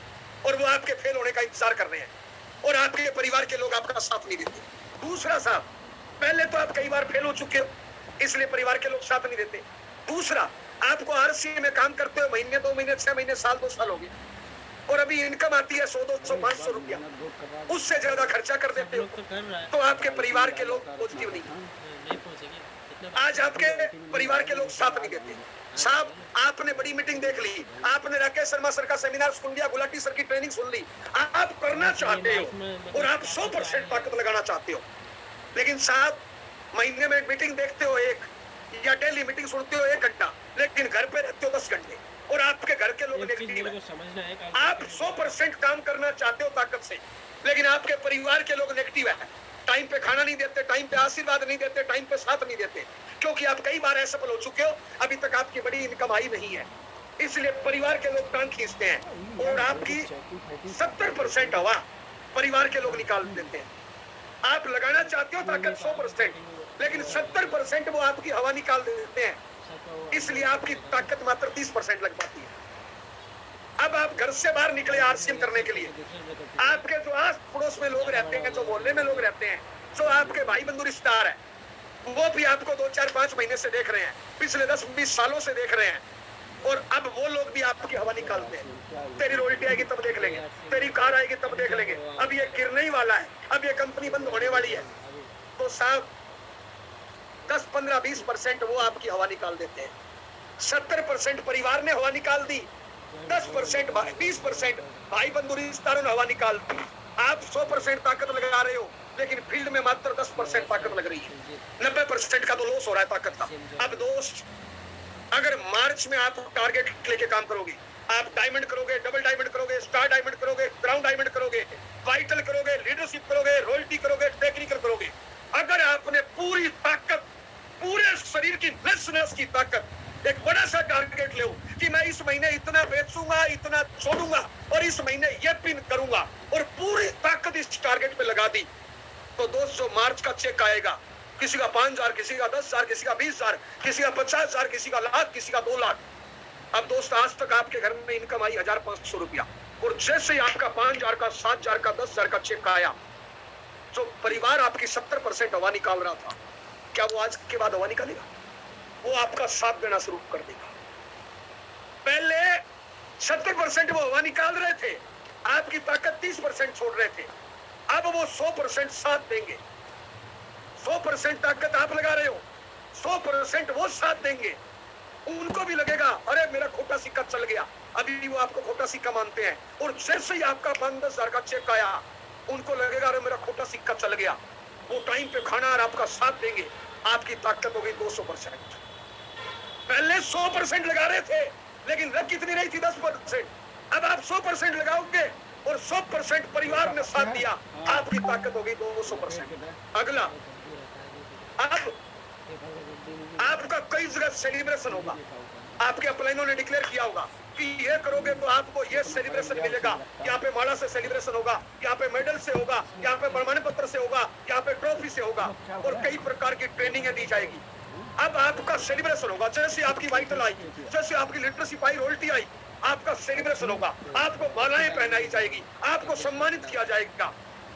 और वो आपके फेल होने का इंतजार कर रहे हैं, और आपके परिवार के लोग आपका साथ नहीं देते। दूसरा साहब, पहले तो आप कई बार फेल हो चुके हो, इसलिए परिवार के लोग साथ नहीं देते। दूसरा, आपको आरसीए में काम करते हो महीने, 2 महीने, 6 महीने, साल, 2 साल हो गए, और अभी इनकम आती है 100, 200, 500 रुपया, उससे ज्यादा खर्चा कर देते हो, तो आपके परिवार के लोग पॉजिटिव नहीं। आज आपके परिवार के लोग साथ नहीं देते साहब। आपने बड़ी मीटिंग देख ली, आपने राकेश शर्मा सर का सेमिनार सुन लिया, गुलाटी सर की ट्रेनिंग सुन ली, आप करना चाहते हो और आप 100% ताकत लगाना चाहते हो, लेकिन साहब महीने में मीटिंग देखते हो 1, या डेली मीटिंग सुनते हो 1 घंटा, लेकिन घर पे रहते हो 10 घंटे, और आपके घर के लोग नेगेटिव है। आप 100% काम करना चाहते हो ताकत से, लेकिन आपके परिवार के लोग नेगेटिव है, टाइम पे खाना नहीं देते, टाइम पे आशीर्वाद नहीं देते, टाइम पे साथ नहीं देते, क्योंकि आप कई बार असफल हो चुके हो, अभी तक आपकी बड़ी इनकम आई नहीं है, इसलिए परिवार के लोग टांग खींचते हैं और आपकी 70% हवा परिवार के लोग निकाल देते हैं। आप लगाना चाहते हो ताकत 100%, लेकिन 70% वो आपकी हवा निकाल देते हैं, इसलिए आपकी ताकत मात्र 30% लग पाती है। अब आप घर से बाहर निकले आरसीएम करने के लिए, आपके जो आस पड़ोस में लोग रहते हैं, जो मोहल्ले में लोग रहते हैं, जो आपके भाई बंधु रिश्तेदार है, वो भी आपको 2, 4, 5 महीने से देख रहे हैं, पिछले 10, 20 सालों से देख रहे हैं, और अब वो लोग भी आपकी हवा निकालते हैं। तेरी रॉयल्टी आएगी तब देख लेंगे, तेरी कार आएगी तब देख लेंगे, अब ये गिरने ही वाला है, अब ये कंपनी बंद होने वाली है। तो साहब 10, 15, 20% वो आपकी हवा निकाल देते हैं। 70% परिवार ने हवा निकाल दी, 10%, 20% भाई बंधु रिश्तेदारों ने हवा निकाल दी। आप 100% ताकत लगा रहे हो, लेकिन फील्ड में मात्र 10% ताकत लग रही है, 90% का तो लॉस हो रहा है ताकत का। अब दोस्त, अगर मार्च में आप टारगेट लेके काम करोगे, आप डायमंड करोगे, डबल डायमंड करोगे, स्टार डायमंड करोगे, क्राउन डायमंड करोगे, वाइटल करोगे, लीडरशिप करोगे, रॉयल्टी करोगे, टेक्निकल करोगे, अगर आपने पूरी ताकत, पूरे शरीर की नस की ताकत, एक बड़ा सा टारगेट लो कि मैं इस महीने इतना बेचूंगा, इतना छोड़ूंगा, और इस महीने ये पिन करूंगा, और पूरी ताकत इस टारगेट पे लगा दी, तो दोस्तों मार्च का चेक आएगा, किसी का 5,000, किसी का 10,000, किसी का 20,000, किसी का 50,000, किसी का लाख, किसी का 2 लाख। अब दोस्त, आज तक आपके घर में इनकम आई 1,500 रुपया, और जैसे ही आपका 5,000 का, 7,000 का, 10,000 का चेक आया, जो परिवार आपकी 70% हवा निकाल रहा था, क्या वो आज के बाद हवा निकालेगा? वो आपका साथ देना शुरू कर देगा। पहले 70% वो हवा निकाल रहे थे, आपकी ताकत 30% छोड़ रहे थे, अब वो 100% साथ देंगे। 100% ताकत आप लगा रहे हो, 100% वो साथ देंगे। उनको भी लगेगा अरे मेरा खोटा सिक्का चल गया, अभी वो आपको खोटा सिक्का मानते हैं, और जैसे ही आपका 5-10,000 का चेक आया, उनको लगेगा अरे मेरा खोटा सिक्का चल गया, वो टाइम पे खाना और आपका साथ देंगे। आपकी ताकत हो गई 200%। पहले 100% लगा रहे थे, लेकिन रख कितनी रही थी? 10%। अब आप 100% लगाओगे और 100% परिवार ने साथ दिया, आपकी ताकत हो गई 200%। अगला, अब आपका कई जगह सेलिब्रेशन होगा, आपके अपलाइनों ने डिक्लेयर किया होगा कि ये करोगे तो आपको ये सेलिब्रेशन मिलेगा, यहाँ पे माला से सेलिब्रेशन होगा, यहाँ पे मेडल से होगा, यहाँ पे प्रमाण पत्र से होगा, यहाँ पे ट्रॉफी से होगा, और कई प्रकार की ट्रेनिंग दी जाएगी। अब आपका सेलिब्रेशन होगा, जैसे आपकी वाइटल आई, जैसे आपकी लीडरशिप आई, रॉयल्टी आई, आपका सेलिब्रेशन होगा, आपको मालाएं पहनाई जाएगी, आपको सम्मानित किया जाएगा।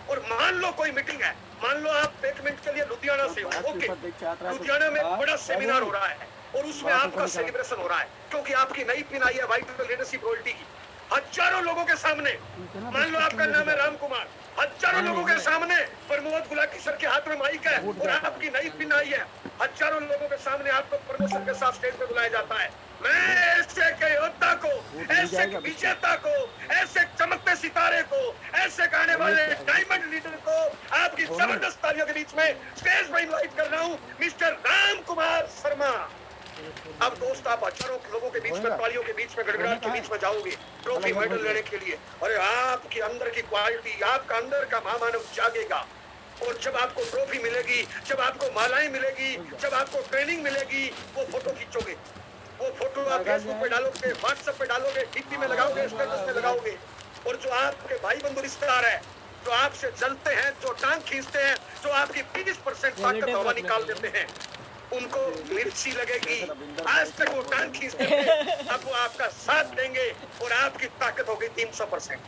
और मान लो कोई मीटिंग है, मान लो आप 1 मिनट के लिए लुधियाना से हो, ओके, लुधियाना में बड़ा सेमिनार हो रहा है, और उसमें आपका सेलिब्रेशन हो रहा है, क्योंकि आपकी नई पिन आई है वाइटल लीडरशिप रॉयल्टी की। हजारों लोगों के सामने, मान लो आपका नाम है राम कुमार, हजारों लोगों के सामने प्रमोद गुलाटी सर के हाथ में माइक है, और आपकी नई पिन आई है, हजारों लोगों के सामने आपको प्रमोशन के साथ स्टेज पे बुलाया जाता है। मैं ऐसे के योद्धा को, ऐसे विजेता को, ऐसे चमकते सितारे को, ऐसे गाने वाले डायमंड लीडर को आपकी जबरदस्त तालियों के बीच में स्टेज पर इनवाइट कर रहा हूँ, मिस्टर राम कुमार शर्मा। अब दोस्त, आप हजारों लोगों के बीच में, तालियों के बीच में, गड़गड़ाहट के बीच में जाओगे ट्रॉफी मेडल लेने के लिए। अरे आपके अंदर की क्वालिटी, आपका अंदर का महामानव जागेगा, और जब आपको ट्रॉफी मिलेगी, जब आपको मालाएं मिलेगी, जब आपको ट्रेनिंग मिलेगी, वो फोटो खींचोगे, वो फोटो आप फेसबुक पे डालोगे, व्हाट्सएप पे डालोगे, डीपी में लगाओगे, स्टेटस में लगाओगे, और जो आपके भाई बंधु रिश्तेदार है, जो आपसे जलते हैं, जो टांग खींचते हैं, जो आपकी 30% ताकत हवा निकाल देते हैं, उनको मिर्ची लगेगी। आज तक वो टांग खींचते थे, अब वो आपका साथ देंगे, और आपकी ताकत हो गई 300%।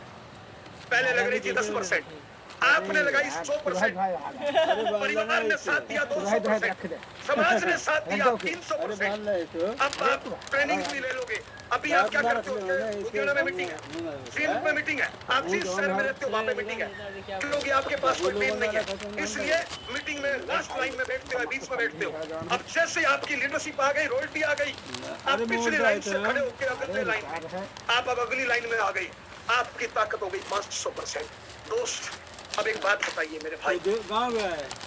पहले लग रही थी 10%, आपने लगाई 100%, परिवार ने साथ दिया 200%, समाज ने साथ दिया 300%। अब आप ट्रेनिंग भी ले लोगे। अभी आप क्या करते हो? लुधियाना में मीटिंग है, सिंध में मीटिंग है, आप जिस शहर में रहते हो वहाँ पे मीटिंग है, क्योंकि आपके पास कोई ट्रेन नहीं है, इसलिए मीटिंग में लास्ट लाइन में बैठते हो, बीच में बैठते हो। अब जैसे आपकी लीडरशिप आ गई, रॉयल्टी आ गई, आप पिछली लाइन से खड़े होकर अगली लाइन में, आप अब अगली लाइन में आ गई, आपकी ताकत हो गई 500%। दोस्त, अब एक बात बताइए मेरे भाई,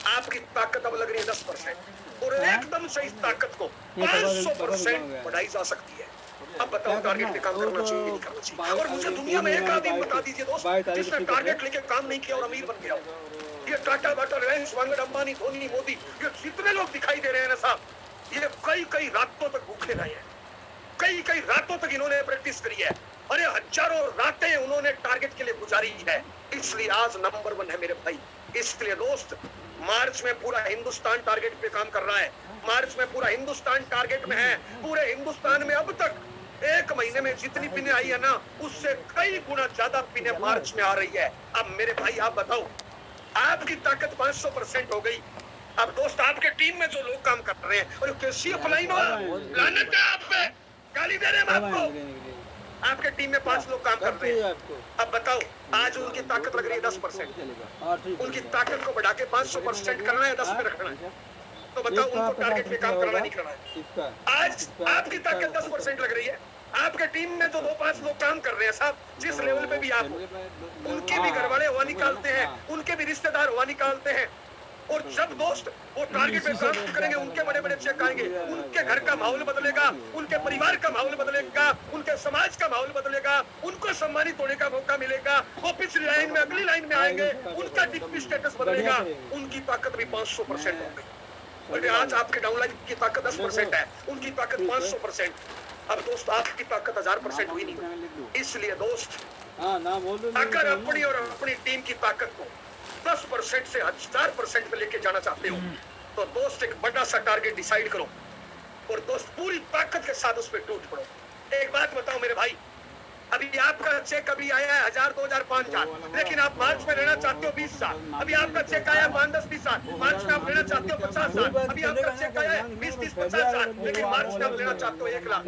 आपकी ताकत अब लग रही है 10%, और एकदम से इस ताकत को 500% बढ़ाई जा सकती है। अब बताओ, टारगेट पे काम करना चाहिए, नहीं करना चाहिए? और मुझे दुनिया में एक आदमी बता दीजिए दोस्त, जिसने टारगेट लेके काम नहीं किया और अमीर बन गया। ये टाटा बाटा, रिलायंस, वांगड़, अंबानी, धोनी, मोदी, ये जितने लोग दिखाई दे रहे हैं ना साहब, ये कई रातों तक भूखे रहे हैं, कई रातों तक इन्होंने प्रैक्टिस करी है, अरे हजारों रातें उन्होंने टारगेट के लिए गुजारी है, इसलिए आज नंबर 1 है मेरे भाई। इसलिए दोस्त, मार्च में पूरा हिंदुस्तान टारगेट पे काम कर रहा है, मार्च में पूरा हिंदुस्तान टारगेट में है। पूरे हिंदुस्तान में अब तक एक महीने में जितनी पिने आई है ना, उससे कई गुना ज्यादा पिने मार्च में आ रही है। अब मेरे भाई आप बताओ, आपकी ताकत 500% हो गई। अब दोस्त आपके टीम में जो लोग काम कर रहे हैं, और कैसी अपलाइन हो, लानत है आप पे, गाली दे रहे हैं आपको। आपके टीम में 5 लोग काम कर रहे हैं। अब बताओ, आज उनकी ताकत लग रही है 10%, उनकी ताकत को बढ़ा के 500% करना है, 10 पे रखना है। तो बताओ उनको टारगेट पे काम करना नहीं करना है। आज आपकी ताकत 10% लग रही है, आपके टीम में जो 2-5 लोग काम कर रहे हैं साहब, जिस लेवल पे भी आप, उनके भी घर वाले हवा निकालते हैं, उनके भी रिश्तेदार हवा निकालते हैं। और जब दोस्त वो टारगेट पे काम करेंगे, उनके बड़े बड़े चेक आएंगे, उनके घर का माहौल बदलेगा, उनके परिवार का माहौल बदलेगा, उनके समाज का माहौल बदलेगा, उनको सम्मानित होने का मौका मिलेगा। वो पिछली लाइन में अगली लाइन में आएंगे, उनका डिप्टी स्टेटस बदलेगा, उनकी ताकत भी 500% हो गई। और आज आपके डाउनलाइन की ताकत 10% है, उनकी ताकत 500%। अब दोस्त आपकी ताकत 1000% हुई नहीं। इसलिए दोस्त अगर अपनी और अपनी टीम की ताकत को 10% से 1000% पे लेके जाना चाहते हो, तो दोस्त एक बड़ा सा टारगेट डिसाइड करो और दोस्त पूरी ताकत के साथ उस पर टूट पड़ो। एक बात बताओ मेरे भाई, अभी आपका चेक अभी आया है 1000, 2000, 5000, लेकिन आप मार्च में लेना चाहते हो 20 साल। अभी आपका चेक आया 5-10, 20 साल, मार्च में आप लेना चाहते हो 50 साल। अभी आपका चेक आया है 20-30, 50 साल, लेकिन मार्च में आप लेना चाहते हो 1 लाख।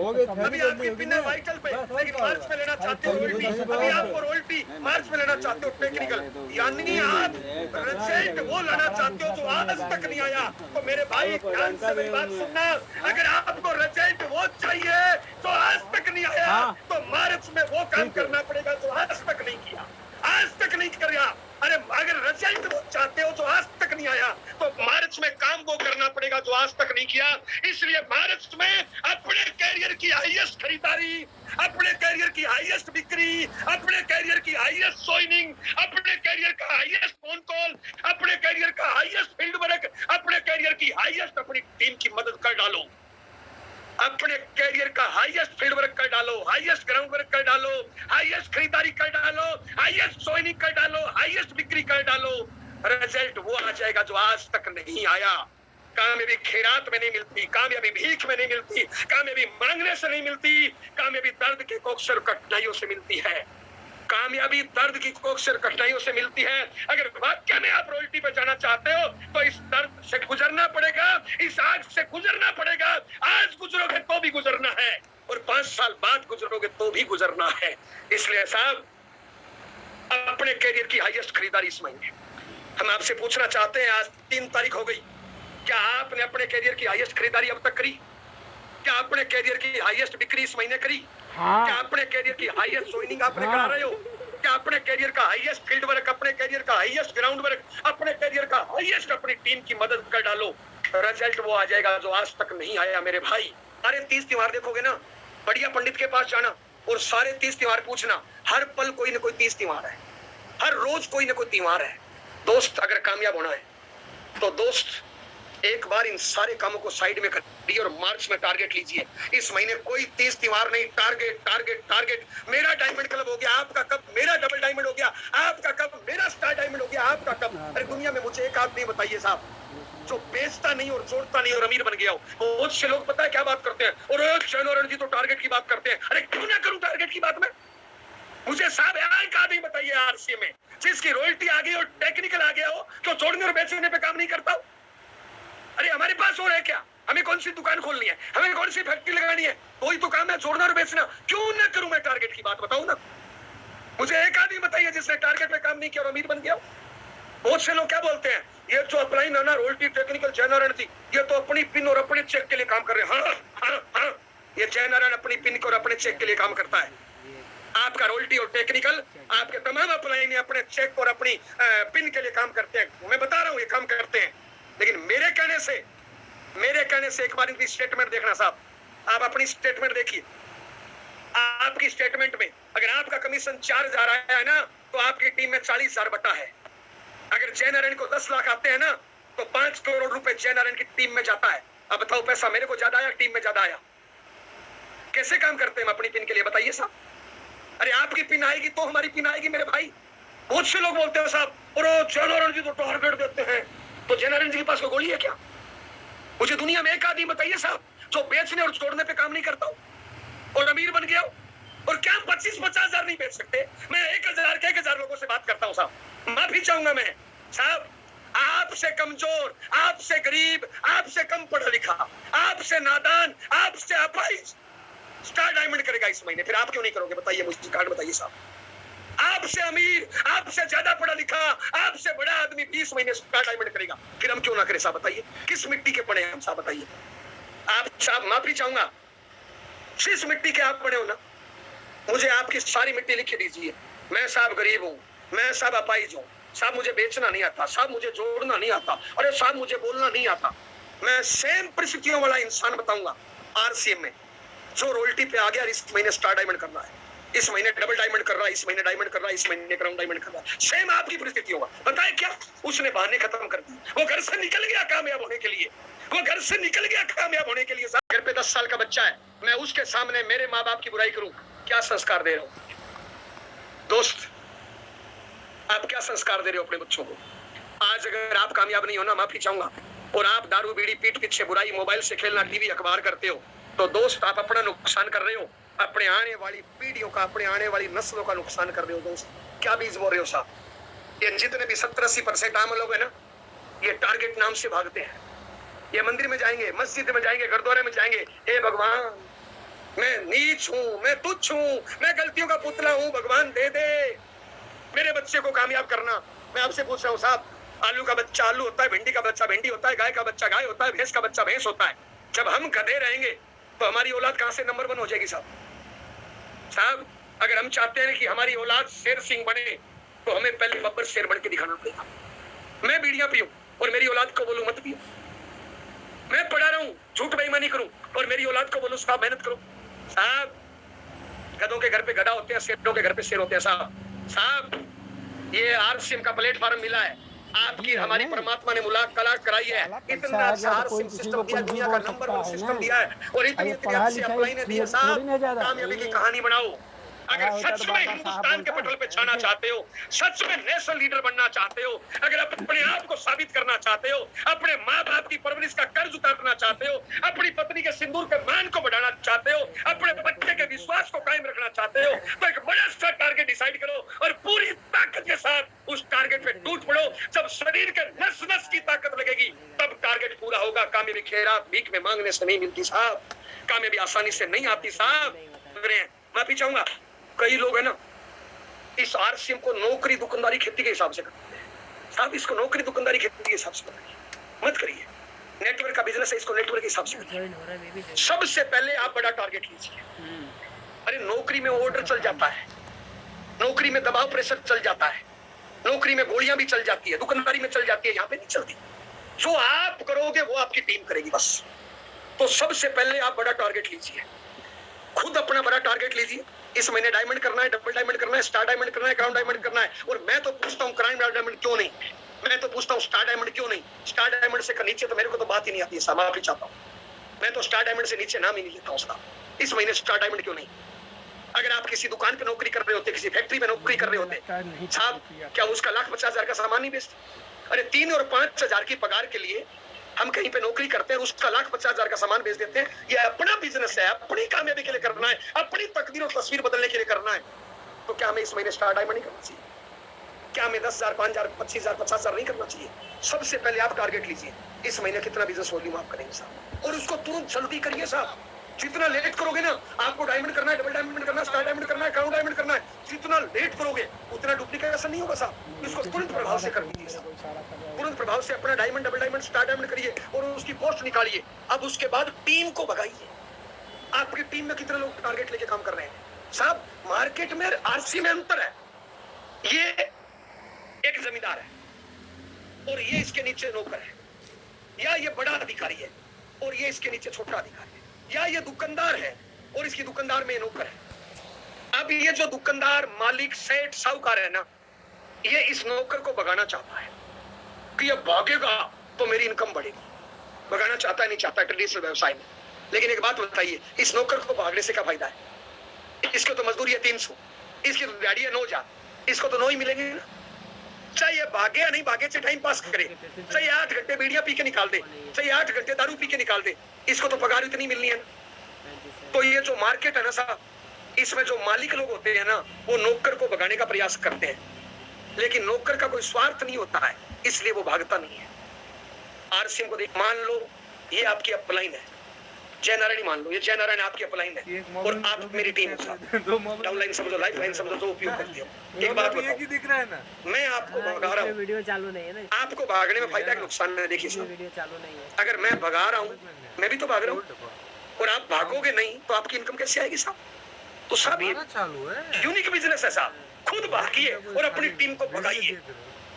अभी आपकी पिन है वाइटल पे, लेकिन मार्च में लेना चाहते हो रोयल्टी। अभी आपको रोयल्टी मार्च में लेना चाहते हो टेक्निकल, यानी आप रिजल्ट वो लाना चाहते हो जो आज तक नहीं आया। तो मेरे भाई ध्यान से मेरी बात सुनना, अगर आपको रिजल्ट वो चाहिए जो आज तक नहीं आया, तो मार्च में वो काम करना पड़ेगा जो आज तक नहीं किया, आज तक नहीं किया। अरे अगर रिजल्ट वो चाहते हो जो आज तक नहीं आया, तो मार्च में काम वो करना पड़ेगा जो आज तक नहीं किया। इसलिए मार्च में अपने कैरियर की हाईएस्ट खरीदारी, अपने कैरियर की हाईएस्ट बिक्री, अपने कैरियर की हाईएस्ट सोइनिंग, अपने कैरियर का हाईएस्ट फोन कॉल, अपने कैरियर का हाईएस्ट फील्ड वर्क, अपने कैरियर की हाईएस्ट अपनी टीम की मदद कर डालो, अपने कैरियर का हाईएस्ट फील्ड वर्क कर डालो, हाईएस्ट ग्राउंड वर्क कर डालो, हाईएस्ट खरीदारी कर डालो, हाईएस्ट सोइनिंग कर डालो, हाईएस्ट बिक्री कर डालो। रिजल्ट वो आ जाएगा जो आज तक नहीं आया। कामयाबी खैरात में नहीं मिलती, कामयाबी भीख में नहीं मिलती, कामयाबी मांगने से नहीं मिलती, कामयाबी दर्द के कोक्सर कठिनाइयों से मिलती है। कामयाबी दर्द की कोक्सर कठिनाइयों से मिलती है। अगर वाकई में आप रोयल्टी पे जाना चाहते हो, तो इस दर्द से गुजरना पड़ेगा, इस आग से गुजरना पड़ेगा। आज गुजरोगे तो भी गुजरना है, और 5 साल बाद गुजरोगे तो भी गुजरना है। इसलिए साहब, अपने कैरियर की हाईएस्ट खरीदारी इस महीने हम आपसे पूछना चाहते हैं। आज 3 तारीख हो गई, क्या आपने अपने कैरियर की हाईएस्ट खरीदारी अब तक करी? क्या अपने कैरियर की हाईएस्ट बिक्री इस महीने करी? क्या अपने कैरियर की हाईएस्ट सोइनिंग आपने करा रहे हो? क्या अपने कैरियर का हाईएस्ट फील्ड वर्क, अपने कैरियर का हाईएस्ट ग्राउंड वर्क, अपने कैरियर का हाईएस्ट अपनी टीम की मदद कर डालो। रिजल्ट वो आ जाएगा जो आज तक नहीं आया मेरे भाई। सारे 30 त्योहार देखोगे ना, बढ़िया पंडित के पास जाना और सारे 30 त्योहार पूछना, हर पल कोई ना कोई 30 त्योहार है, हर रोज कोई ना कोई त्योहार है। दोस्त अगर कामयाब होना है तो दोस्त एक बार इन सारे कामों को साइड में करिए और मार्च में टारगेट लीजिए। इस महीने कोई 30 त्योहार नहीं, टारगेट टारगेट टारगेट। मेरा डायमंड क्लब हो गया, आपका कब? मेरा डबल डायमंड हो गया, आपका कब? मेरा स्टार डायमंड हो गया, आपका कब? अरे दुनिया में मुझे एक आदमी बताइए साहब जो बेचता नहीं और जोड़ता नहीं और अमीर बन गया हो। बहुत से लोग पता है क्या बात करते हैं, और चैनल जी तो टारगेट की बात करते हैं। अरे क्यों ना करूं टारगेट की बात में? मुझे साहब एक आदमी बताइए आरसी में जिसकी रॉयल्टी आ गई और टेक्निकल आ गया हो, तो जोड़ने और बेचने पे काम नहीं करता हो? अरे हमारे पास और है क्या? हमें कौन सी दुकान खोलनी है, हमें कौन सी फैक्ट्री लगानी है? कोई तो काम है जोड़ना और बेचना। क्यों ना करूं मैं टारगेट की बात? बताऊं ना, मुझे एक आदमी बताइए जिसने टारगेट पे काम नहीं किया और अमीर बन गया। बहुत से लोग क्या बोलते हैं, ये जो अप्लाई ना रॉयल्टी टेक्निकल जैन थी, ये तो अपनी पिन और अपने चेक के लिए काम कर रहे हैं। हाँ, ये जैन अपनी पिन और अपने चेक के लिए काम करता है। आपका रॉयल्टी और टेक्निकल, आपके तमाम अप्लाई अपने चेक और अपनी पिन के लिए काम करते हैं। मैं बता रहा हूँ ये काम करते हैं, लेकिन मेरे कहने से एक बार इनकी स्टेटमेंट देखना साहब। आप अपनी स्टेटमेंट देखिए, आपकी स्टेटमेंट में अगर आपका कमीशन 4000 आया है ना, तो आपकी टीम में 40,000 बटा है। अगर जैन को 10 लाख आते हैं ना, तो 5 करोड़ रुपए जैन की टीम में जाता है। अब बताओ पैसा मेरे को ज्यादा आया, टीम में ज्यादा आया? कैसे काम करते हैं अपनी पिन के लिए, बताइए साहब। अरे आपकी पिन आएगी तो हमारी पिन आएगी मेरे भाई। बहुत से लोग बोलते हैं साहब, और जैन जी तो टारगेट देते हैं, तो जयनारायण जी के पास कोई गोली है क्या? मुझे दुनिया में एक आदमी बताइए साहब जो बेचने और छोड़ने पे काम नहीं करता हो और अमीर बन गया हो। और क्या 25-50 हजार नहीं बेच सकते? मैं 1000 लोगों से बात करता हूँ साहब, माफी चाहूंगा मैं साहब, आपसे कमजोर, आपसे गरीब, आपसे कम पढ़ा लिखा, आपसे नादान, आपसे अपाहिज स्टार डायमंड करेगा इस महीने। फिर आप क्यों नहीं करोगे बताइए, मुझे कार्ड बताइए साहब। आपसे अमीर, आपसे ज्यादा पढ़ा लिखा, आपसे बड़ा आदमी 20 महीने स्टार डायमंड करेगा, फिर हम क्यों ना करें साहब बताइए? किस मिट्टी के पड़े हैं हम साहब बताइए? आप साहब माफी चाहूंगा, जिस मिट्टी के आप पड़े हो ना, मुझे आपकी सारी मिट्टी लिख के दीजिए। मैं साहब गरीब हूँ, मैं साहब अपाहिज हूँ साहब, मुझे बेचना नहीं आता साहब, मुझे जोड़ना नहीं आता, अरे साहब मुझे बोलना नहीं आता। मैं सेम परिस्थितियों वाला इंसान बताऊंगा आरसीएम में, जो रोयल्टी पे आ गया, इस महीने स्टार डायमंड करना है, इस महीने डबल डायमंड कर रहा है, इस महीने डायमंड कर रहा है, इस महीने क्राउन डायमंड कर रहा है। सेम आपकी परिस्थिति होगा। बताए क्या? उसने बहाने खत्म कर दिए, वो घर से निकल गया कामयाब होने के लिए, वो घर से निकल गया कामयाब होने के लिए। घर पे 10 साल का बच्चा है, मैं उसके सामने मेरे माँ बाप की बुराई करूं, क्या संस्कार दे रहा हूं? दोस्त, आप क्या संस्कार दे रहे हो अपने बच्चों को? आज अगर आप कामयाब नहीं हो ना, माफी चाहूंगा, और आप दारू बीड़ी पीठ पीछे बुराई, मोबाइल से खेलना, टीवी अखबार करते हो, तो दोस्त आप अपना नुकसान कर रहे हो, अपने आने वाली पीढ़ियों का, अपने आने वाली नस्लों का नुकसान कर रहे हो। दोस्त क्या बीज बो रहे हो साहब? ये जितने भी 70-80% आम लोग है ना, ये टारगेट नाम से भागते हैं। ये मंदिर में जाएंगे, मस्जिद में जाएंगे, गुरुद्वारे में जाएंगे, हे भगवान मैं नीच हूँ, मैं तुच्छ हूँ, मैं गलतियों का पुतला हूँ, भगवान दे दे मेरे बच्चे को कामयाब करना। मैं आपसे पूछ रहा हूँ साहब, आलू का बच्चा आलू होता है, भिंडी का बच्चा भिंडी होता है, गाय का बच्चा गाय होता है, भैंस का बच्चा भैंस होता है। जब हम गधे रहेंगे तो हमारी औलाद कहां से नंबर 1 हो जाएगी साहब? साहब अगर हम चाहते हैं कि हमारी औलाद शेर सिंह बने, तो हमें पहले बब्बर शेर बन के दिखाना पड़ेगा। मैं बीड़ियां पीऊं और मेरी औलाद को बोलूं मत पियो, मैं पढ़ा रहा हूं झूठ बेईमानी करूं और मेरी औलाद को बोलूं साहब मेहनत करो। साहब गधों के घर पे गधा होते हैं, शेरों के घर पे शेर होते हैं साहब। साहब ये आरसीएम का प्लेटफॉर्म मिला है, आपकी हमारी परमात्मा ने मुलाकात कराई है, इतना आरसीएम सिस्टम दिया, दुनिया का नंबर 1 सिस्टम दिया है, और इतनी अच्छी अप्लाई ने दी है साहब। कामयाबी की कहानी बनाओ। अगर सच में हिंदुस्तान के पटल पे छाना चाहते हो, सच में नेशनल लीडर बनना चाहते हो, अगर अपने आप को साबित करना चाहते हो, अपने माँ बाप की परवरिश का कर्ज उतारना चाहते हो, अपनी पत्नी के सिंदूर के मान को बढ़ाना चाहते हो, अपने बच्चे के विश्वास को कायम रखना चाहते हो, तो एक बड़ा सा टारगेट डिसाइड करो और पूरी ताकत के साथ उस टारगेट पे टूट पड़ो। जब शरीर के नस नस की ताकत लगेगी तब टारगेट पूरा होगा। कामयाबी खैरात भीख में मांगने से नहीं मिलती साहब, कामयाबी आसानी से नहीं आती साहब। माफी चाहूंगा, कई लोग है ना इस आरसीएम को नौकरी दुकानदारी खेती के हिसाब से करते हैं साहब। इसको नौकरी दुकानदारी खेती के हिसाब से मत करिए, नेटवर्क का बिजनेस है, इसको नेटवर्क के हिसाब से करिए। सबसे पहले आप बड़ा टारगेट लीजिए। अरे नौकरी में ऑर्डर चल जाता है, नौकरी में दबाव प्रेशर चल जाता है, नौकरी में गोलियां भी चल जाती है, दुकानदारी में चल जाती है, यहाँ पे नहीं चलती। जो आप करोगे वो आपकी टीम करेगी बस। तो सबसे पहले आप बड़ा टारगेट लीजिए, खुद अपना बड़ा टारगेट लीजिए। इस महीने डायमंड करना है, डबल डायमंड करना है, स्टार डायमंड करना है, क्राउन डायमंड करना है। और मैं तो पूछता हूँ क्राउन डायमंड क्यों नहीं, मैं तो पूछता हूँ स्टार डायमंड क्यों नहीं? स्टार डायमंड से नीचे तो मेरे को तो बात ही नहीं आती है साहब, माफी चाहता हूँ, मैं तो स्टार डायमंड से नीचे नाम ही नहीं लेता हूँ साहब। इस महीने स्टार डायमंड क्यों नहीं? अगर आप किसी दुकान पे नौकरी कर रहे होते, किसी फैक्ट्री में नौकरी कर रहे होते साहब, क्या उसका 1,50,000 का सामान नहीं बेचते? अरे 3 और 5 हजार की पगार के लिए हम कहीं पे नौकरी करते हैं, उसका 1,50,000 का सामान बेच देते हैं। ये अपना बिजनेस है, अपनी कामयाबी के लिए करना है, अपनी तकदीर और तस्वीर बदलने के लिए करना है। तो क्या हमें इस महीने स्टार डायमंड नहीं करना चाहिए? क्या हमें 10,000, 5,000, 25,000, 50,000 नहीं करना चाहिए? सबसे पहले आप टारगेट लीजिए, इस महीने कितना बिजनेस वॉल्यूम आप करेंगे साहब, और उसको तुरंत जल्दी करिए साहब। जितना लेट करोगे ना, आपको डायमंड करना है, डबल डायमंड करना है, स्टार डायमंड करना है, क्राउन डायमंड करना है, जितना लेट करोगे उतना डुप्लीकेशन नहीं होगा साहब। इसको तुरंत प्रभाव से कर दीजिए, तुरंत प्रभाव से अपना diamond, double diamond, star diamond करिए और उसकी पोस्ट निकालिए। अब उसके बाद टीम को भगाइए। आपकी टीम में कितने लोग टारगेट लेके काम कर रहे हैं साहब? मार्केट में आरसी में अंतर है, ये एक जमींदार है और ये इसके नीचे नौकर है, या ये बड़ा अधिकारी है और ये इसके नीचे छोटा अधिकारी है, या ये दुकानदार है और इसकी दुकानदार में नौकर है। अब ये जो दुकानदार, मालिक, सेठ, साहूकार है ना, ये इस नौकर को भगाना चाहता है कि ये भागेगा तो मेरी इनकम बढ़ेगी। भगाना चाहता है, नहीं चाहता ट्रेडिशनल व्यवसाय में। लेकिन एक बात बताइए, इस नौकर को भागने से क्या फायदा है? इसको तो मजदूरी है 300, इसकी तो दिहाड़ी है 9,000, इसको तो 9 ही मिलेंगे ना। चाहे ये भागे या नहीं भागे, चाहे टाइम पास करे, चाहे 8 घंटे बीड़िया पी के निकाल दे, चाहे 8 घंटे दारू पी के निकाल दे, इसको तो पगार इतनी मिलनी है ना। तो ये जो मार्केट है ना साहब, इसमें जो मालिक लोग होते हैं ना, वो नौकर को भगाने का प्रयास करते हैं, लेकिन नौकर का कोई स्वार्थ नहीं होता है, इसलिए वो भागता नहीं है। आरसीएम को देख, मान लो ये आपकी अपलाइन है, जय नारायण मान लो, ये जय नारायण आपकी अपलाइन है और आप मेरी टीम हो साहब, डाउनलाइन समझो, लाइफ लाइन समझो, जो उपयोग करते हो। एक बात बताओ, दिख रहा है ना, मैं आपको भगा रहा हूँ, वीडियो चालू नहीं है ना, आपको भागने में फायदा है नुकसान है? देखिए साहब, वीडियो चालू नहीं है। अगर मैं भगा रहा हूँ, मैं भी तो भाग रहा हूँ, और आप भागोगे नहीं तो आपकी इनकम कैसे आएगी साहब? तो साहब ये चालू है, यूनिक बिजनेस है साहब। खुद भागिए और अपनी टीम को भगाइए।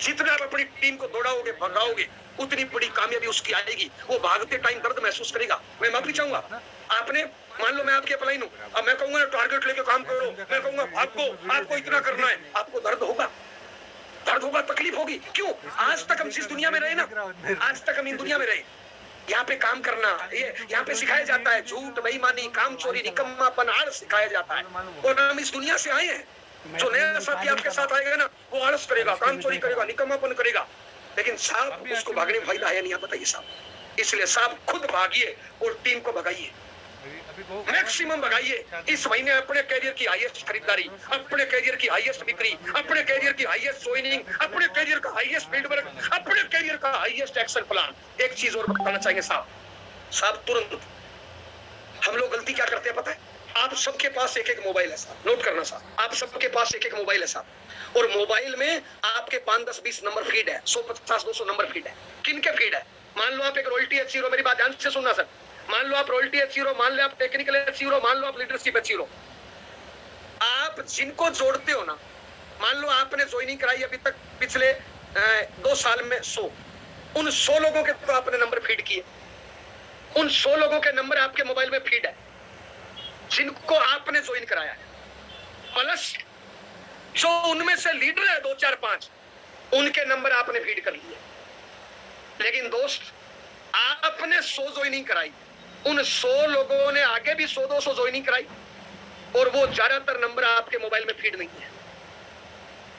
जितना आप अपनी टीम को दौड़ाओगे, भगाओगे, उतनी बड़ी कामयाबी उसकी आएगी। वो भागते टाइम दर्द महसूस करेगा। मैं माफी चाहूंगा, आपने मान लो मैं आपकी अपलाइन हूँ, अब मैं कहूंगा टारगेट लेके काम करो, मैं कहूंगा आपको इतना करना है, आपको दर्द होगा, तकलीफ होगी। क्यों? आज तक हम जिस दुनिया में रहे ना, आज तक हम इन दुनिया में रहे, यहाँ पे काम करना, ये यहाँ पे सिखाया जाता है, झूठ, बेईमानी, काम चोरी, निकम्मापन, आलस सिखाया जाता है। और हम इस दुनिया से आए हैं। जो नया साथी आपके साथ आएगा ना, वो आलस करेगा, काम चोरी करेगा, निकम्मापन करेगा, लेकिन साहब उसको भागने में फायदा है नहीं, आप बताइए साहब। इसलिए साहब खुद भागिए और टीम को भगाइए, मैक्सिमम भगाइए। इस महीने अपने कैरियर की हाईएस्ट खरीदारी, अपने कैरियर की हाईएस्ट बिक्री, अपने कैरियर की हाईएस्ट ज्वाइनिंग, अपने कैरियर का हाईएस्ट फील्ड वर्क, अपने कैरियर का हाईएस्ट एक्शन प्लान। एक चीज और बताना चाहेंगे साहब, तुरंत हम लोग गलती क्या करते हैं पता है? आप सबके पास एक एक मोबाइल है साहब, नोट करना साहब, आप सबके पास एक एक मोबाइल है साहब, और मोबाइल में आपके 5, 10, 20 नंबर फीड है, 150, 200 नंबर फीड है। किन के फीड है? मान लो आप एक रॉयल्टी एचीरो, मेरी बात ध्यान से सुनना सर, मान लो आप रॉयल्टी एचीरो, मान लो आप टेक्निकल एचीरो, मान लो आप लीडरशिप एचीरो, आप जिनको जोड़ते हो ना, मान लो आपने ज्वाइनिंग कराई अभी तक पिछले 2 साल में 100, उन 100 लोगों के तो आपने नंबर फीड किए, उन 100 लोगों के नंबर आपके मोबाइल में फीड है जिनको आपने ज्वाइन कराया है, प्लस जो उनमें से लीडर है 2, 4, 5, उनके नंबर आपने फीड कर लिए। लेकिन दोस्त, आपने 100 ज्वाइनिंग कराई, उन 100 लोगों ने आगे भी 100, 200 ज्वाइनिंग कराई, और वो ज्यादातर नंबर आपके मोबाइल में फीड नहीं है।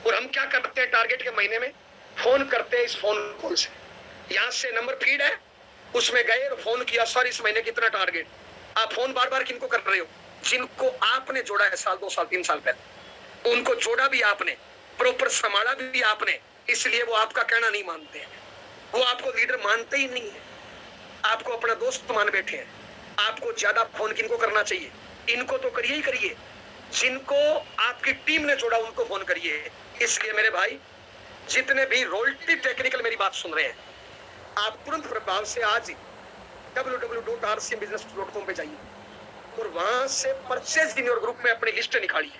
और हम क्या करते हैं टारगेट के महीने में? फोन करते हैं इस फोन कॉल से, यहां से नंबर फीड है, उसमें गए और फोन किया, सर इस महीने कितना टारगेट। आप फोन बार बार किनको कर रहे हो? जिनको आपने जोड़ा है साल, 2 साल, 3 साल पहले, उनको जोड़ा भी आपने, प्रॉपर संभाला भी आपने, इसलिए वो आपका कहना नहीं मानते हैं, वो आपको लीडर मानते ही नहीं है, आपको अपना दोस्त मान बैठे हैं। आपको ज्यादा फोन किनको करना चाहिए? इनको तो करिए ही करिए, जिनको आपकी टीम ने जोड़ा उनको फोन करिए। इसलिए मेरे भाई, जितने भी रॉयल्टी टेक्निकल मेरी बात सुन रहे हैं, आप तुरंत प्रभाव से आज www.rcmbusiness.com पे जाइए और वहां से परचेज इन योर ग्रुप में अपनी लिस्ट निकालिए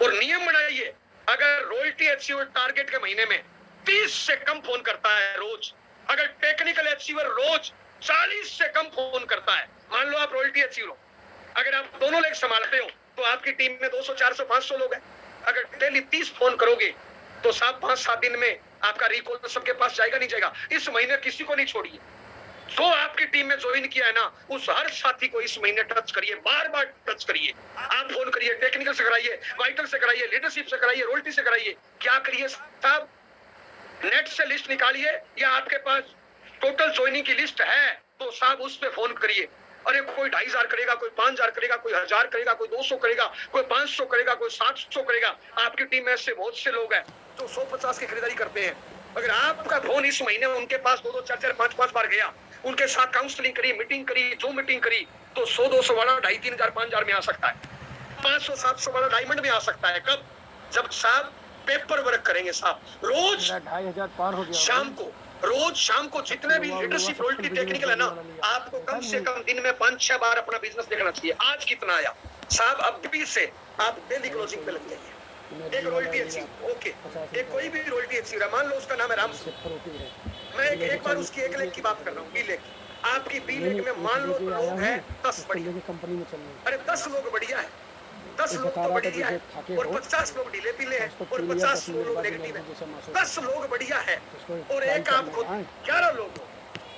और नियम बनाइए। अगर रॉयल्टी अचीवर टारगेट के महीने में 30 से कम फोन करता है रोज, अगर टेक्निकल अचीवर रोज 40 से कम फोन करता है, मान लो आप रॉयल्टी अचीवर, अगर आप दोनों लेग संभालते हो तो आपकी टीम में 200, 400, 500 लोग हैं। अगर डेली 30 फोन करोगे तो 7-5-7 दिन में आपका रिकॉल तो सबके पास जाएगा नहीं जाएगा। इस महीने किसी को नहीं छोड़िए, जो आपकी टीम में ज्वाइन किया है ना, उस हर साथी को इस महीने टच करिए, बार बार टच करिए। आप फोन करिए, टेक्निकल से कराइए, वाइटल से कराइए, लीडरशिप से कराइए, रॉयल्टी से कराइए। क्या करिए साहब? नेट से लिस्ट निकालिए, या आपके पास टोटल ज्वाइनिंग की लिस्ट है तो साहब उस पे फोन करिए। अरे कोई 2,500 करेगा, कोई 5,000 करेगा, कोई 1,000 करेगा, कोई 200 करेगा, कोई 500 करेगा, कोई 700 करेगा। आपकी टीम में ऐसे बहुत से लोग हैं जो 150 की खरीदारी करते हैं। अगर आपका फोन इस महीने में उनके पास 2-2, 4-4, 5-5 बार गया, उनके साथ काउंसलिंग करी, मीटिंग करी, जो मीटिंग करी, तो 100-200 वाला 2,500-3,000, 5,000 में आ सकता है, 500-700 वाला डायमंड में आ सकता है। कब? जब साहब पेपर वर्क करेंगे साहब, रोज 2,500 पार हो गया शाम को, रोज शाम को जितने भी लीडरशिप रॉयल्टी टेक्निकल है ना, आपको कम से कम दिन में 5-6 बार अपना बिजनेस देखना चाहिए। आज कितना आया साहब? अभी से आप डेली क्लोजिंग पे लग जाइए। एक रॉयल्टी अच्छी, ओके, एक कोई भी रॉयल्टी अच्छी, मान लो उसका नाम है राम। मैं एक बार उसकी 1 लाख की बात कर रहा हूँ, बी लेख। आपकी बी लेख में मान लो लोग हैं 10 बढ़िया, कंपनी में चलने, अरे 10 लोग बढ़िया है, 10 लोग तो बढ़िया है, और 50 लोग ढीले पीले हैं, और 50 लोग नेगेटिव है। 10 लोग बढ़िया है और एक आप खुद 11 लोग हो।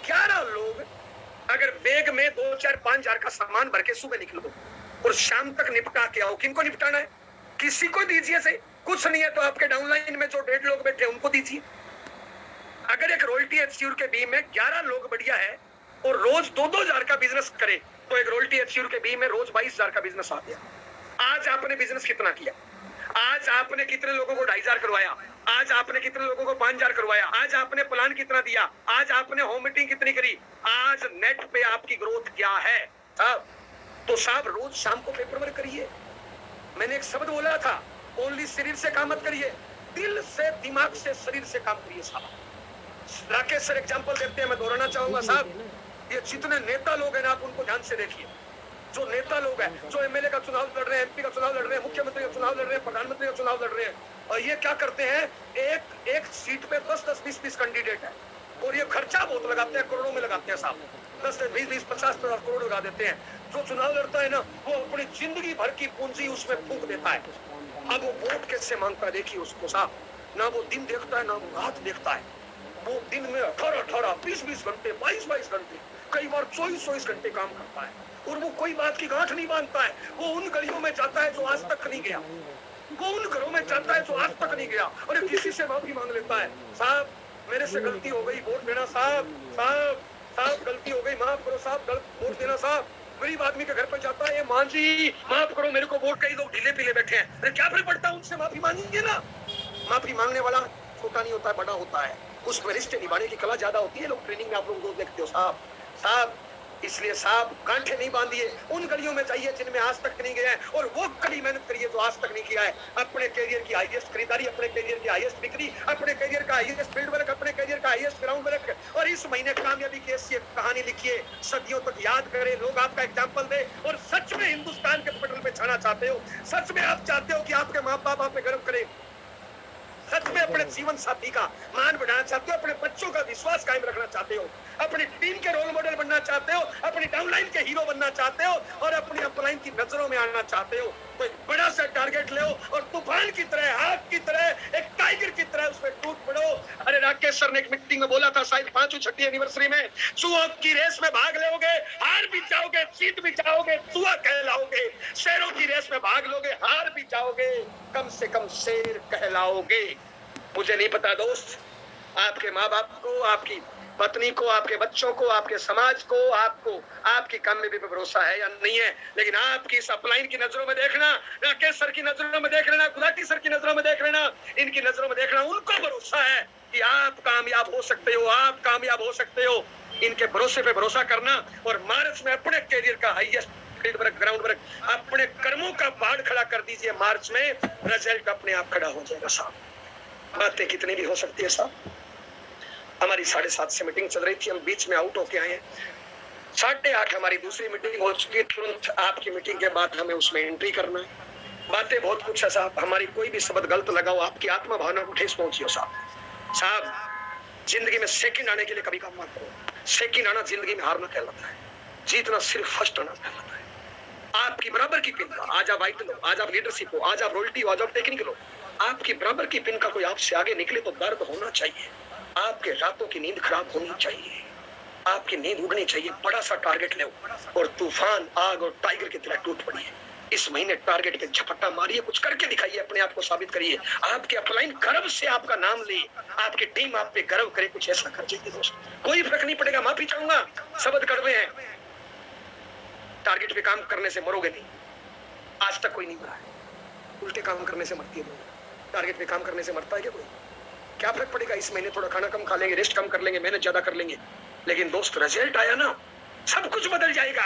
11 लोग अगर बैग में 2-4, 5,000 का सामान भर के सुबह निकलो और शाम तक निपटा के आओ। किनको निपटाना है? किसी को दीजिए से, कुछ नहीं है तो आपके डाउनलाइन में जो 1.5 लोग बैठे उनको दीजिए। अगर एक रॉयल्टी एचसीयू के बी में 11 लोग बढ़िया है और रोज 2-2 हजार का बिजनेस करे तो एक रॉयल्टी एचसीयू के बी में रोज 22,000 का बिजनेस आ गया। आज आपने बिजनेस कितना किया? आज आपने कितने लोगों को 2,500 करवाया? आज आपने कितने लोगों को 5,000 करवाया? आज आपने प्लान कितना दिया? आज आपने होम मीटिंग कितनी करी? आज नेट पे आपकी ग्रोथ क्या है साहब? तो साहब रोज शाम को पेपर वर्क करिए। मैंने एक शब्द बोला था, ओनली शरीर से काम मत करिए, दिल से, दिमाग से, शरीर से काम करिए साहब। राकेश सर एग्जांपल देते हैं, मैं दोहराना चाहूंगा साहब, ये जितने नेता लोग हैं ना आप उनको ध्यान से देखिए। जो नेता लोग हैं, जो एमएलए का चुनाव लड़ रहे हैं, एमपी का चुनाव लड़ रहे हैं, मुख्यमंत्री का चुनाव लड़ रहे हैं, प्रधानमंत्री का चुनाव लड़ रहे हैं, और ये क्या करते हैं, एक सीट पे 10-10, 20-20 कैंडिडेट है और ये खर्चा बहुत लगाते हैं, करोड़ों में लगाते हैं साहब, 10 से 20, 50 करोड़ लगा देते हैं। जो चुनाव लड़ता है ना वो अपनी जिंदगी भर की पूंजी उसमें फूंक देता है। अब वो वोट कैसे मांगता है देखिए उसको साहब, ना वो दिन देखता है ना वो रात देखता है। वो दिन में 18-18, 20-20 घंटे, 22-22 घंटे, कई बार 24-24 घंटे काम करता है और वो कोई बात की गांठ नहीं बांधता है। वो उन गलियों में जाता है जो आज तक नहीं गया, वो उन घरों में जाता है जो आज तक नहीं गया और किसी से माफी मांग लेता है। साहब मेरे से गलती हो गई, वोट देना साहब, साहब साहब गलती हो गई, माफ करो साहब, वोट देना साहब। गरीब आदमी के घर पर जाता है, मां जी माफ करो मेरे को वोट, कई लोग ढीले पीले बैठे हैं, अरे क्या फर्क पड़ता है, उनसे माफी मांगिए ना। माफी मांगने वाला छोटा नहीं होता है, बड़ा होता है, उसमें रिश्ते निभाने की कला ज्यादा होती है। लोग ट्रेनिंग में आप लोग देखते हो साहब, साहब इसलिए साहब गांठे नहीं बांधिए, उन गलियों में जाइए जिनमें आज तक नहीं गए हैं और वो कड़ी मेहनत करिए जो आज तक नहीं किया है। अपने करियर की हाईएस्ट खरीदारी, अपने करियर की हाईएस्ट बिक्री, अपने करियर का हाईएस्ट फील्ड वर्क, अपने करियर का हाईएस्ट ग्राउंड वर्क, और इस महीने कामयाबी की ऐसी कहानी लिखिए, सदियों तक याद करें, लोग आपका एग्जाम्पल दे। और सच में हिंदुस्तान के पटल पे छाना चाहते हो, सच में आप चाहते हो कि आपके माँ बाप आप पे गर्व करें, सच में अपने जीवन साथी का मान बढ़ाना चाहते हो, अपने बच्चों का विश्वास कायम रखना चाहते हो, अपनी टीम के रोल मॉडल बनना चाहते हो, अपनी डाउनलाइन के हीरो बनना चाहते हो और अपनी अपलाइन की नजरों में आना चाहते हो, तो एक बड़ा सा टारगेट ले और तूफान की तरह, आग की तरह, एक टाइगर की तरह उसमें टूट पड़ो। अरे राकेश सर ने एक मीटिंग में बोला था शायद 5वीं-6वीं एनिवर्सरी में, चूहों की रेस में भाग लोगे, हार भी जाओगे, जीत भी जाओगे, चूहा कहलाओगे, शेरों की रेस में भाग लोगे, हार भी जाओगे, कम से कम शेर कहलाओगे। मुझे नहीं पता दोस्त, आपके माँ बाप को, आपकी पत्नी को, आपके बच्चों को, आपके समाज को, आपको आपकी कामयाबी पे भरोसा है या नहीं है, लेकिन आपकी इस अपलाइन की नजरों में देखना, राकेश सर की नजरों में देख लेना, गुलाटी सर की नजरों में देख लेना, इनकी नजरों में देखना, उनको भरोसा है कि आप कामयाब हो सकते हो, आप कामयाब हो सकते हो। इनके भरोसे पे भरोसा करना और मार्च में अपने करियर का highest field work, ground work, अपने कर्मों का पहाड़ खड़ा कर दीजिए। मार्च में रिजल्ट अपने आप खड़ा हो जाएगा साहब। बातें कितनी भी हो सकती है साहब। हमारी 7:30 से मीटिंग चल रही थी, हम बीच में आउट होके आए हैं। 8:30 हमारी दूसरी मीटिंग हो चुकी है, तुरंत आपकी मीटिंग के बाद हमें उसमें एंट्री करना है। बातें बहुत कुछ है साहब, हमारी कोई भी शब्द गलत लगाओ, आपकी आत्मा भावना को ठेस पहुंची हो साहब। साहब जिंदगी में सेकंड आने के लिए कभी काम मत करो, सेकंड आना जिंदगी में हारना कहलाता है, जीतना सिर्फ फर्स्ट आना कहलाता है। आपकी बराबर की पिन का, आज आप वाइटल हो, आज आप लीडरशिप हो, आज आप रॉयल्टी हो, आज आप टेक्निकल हो, आपकी बराबर की पिन का कोई आपसे आगे निकले तो दर्द होना चाहिए, आपके रातों की नींद खराब होनी चाहिए, आपकी नींद उड़नी चाहिए। बड़ा सा टारगेट ले और तूफान, आग और टाइगर की तरह टूट पड़िए। इस महीने टारगेट के झपट्टा मारिए, कुछ करके दिखाइए, अपने आप को साबित करिए। आपके अपलाइन गर्व से आपका नाम ले, आपकी टीम आप पे गर्व करे, कुछ ऐसा कर जाइए दोस्त, कोई फर्क नहीं पड़ेगा। माफी चाहूंगा, शब्द कड़वे हैं, टारगेट पे काम करने से मरोगे नहीं, आज तक कोई नहीं मरा है, उल्टे काम करने से मरती है लोग, टारगेट पे काम करने से मरता है क्या कोई? क्या फर्क पड़ेगा? इस महीने थोड़ा खाना कम खा लेंगे, रेस्ट कम कर लेंगे, मेहनत ज्यादा कर लेंगे, लेकिन दोस्त रिजल्ट आया ना, सब कुछ बदल जाएगा।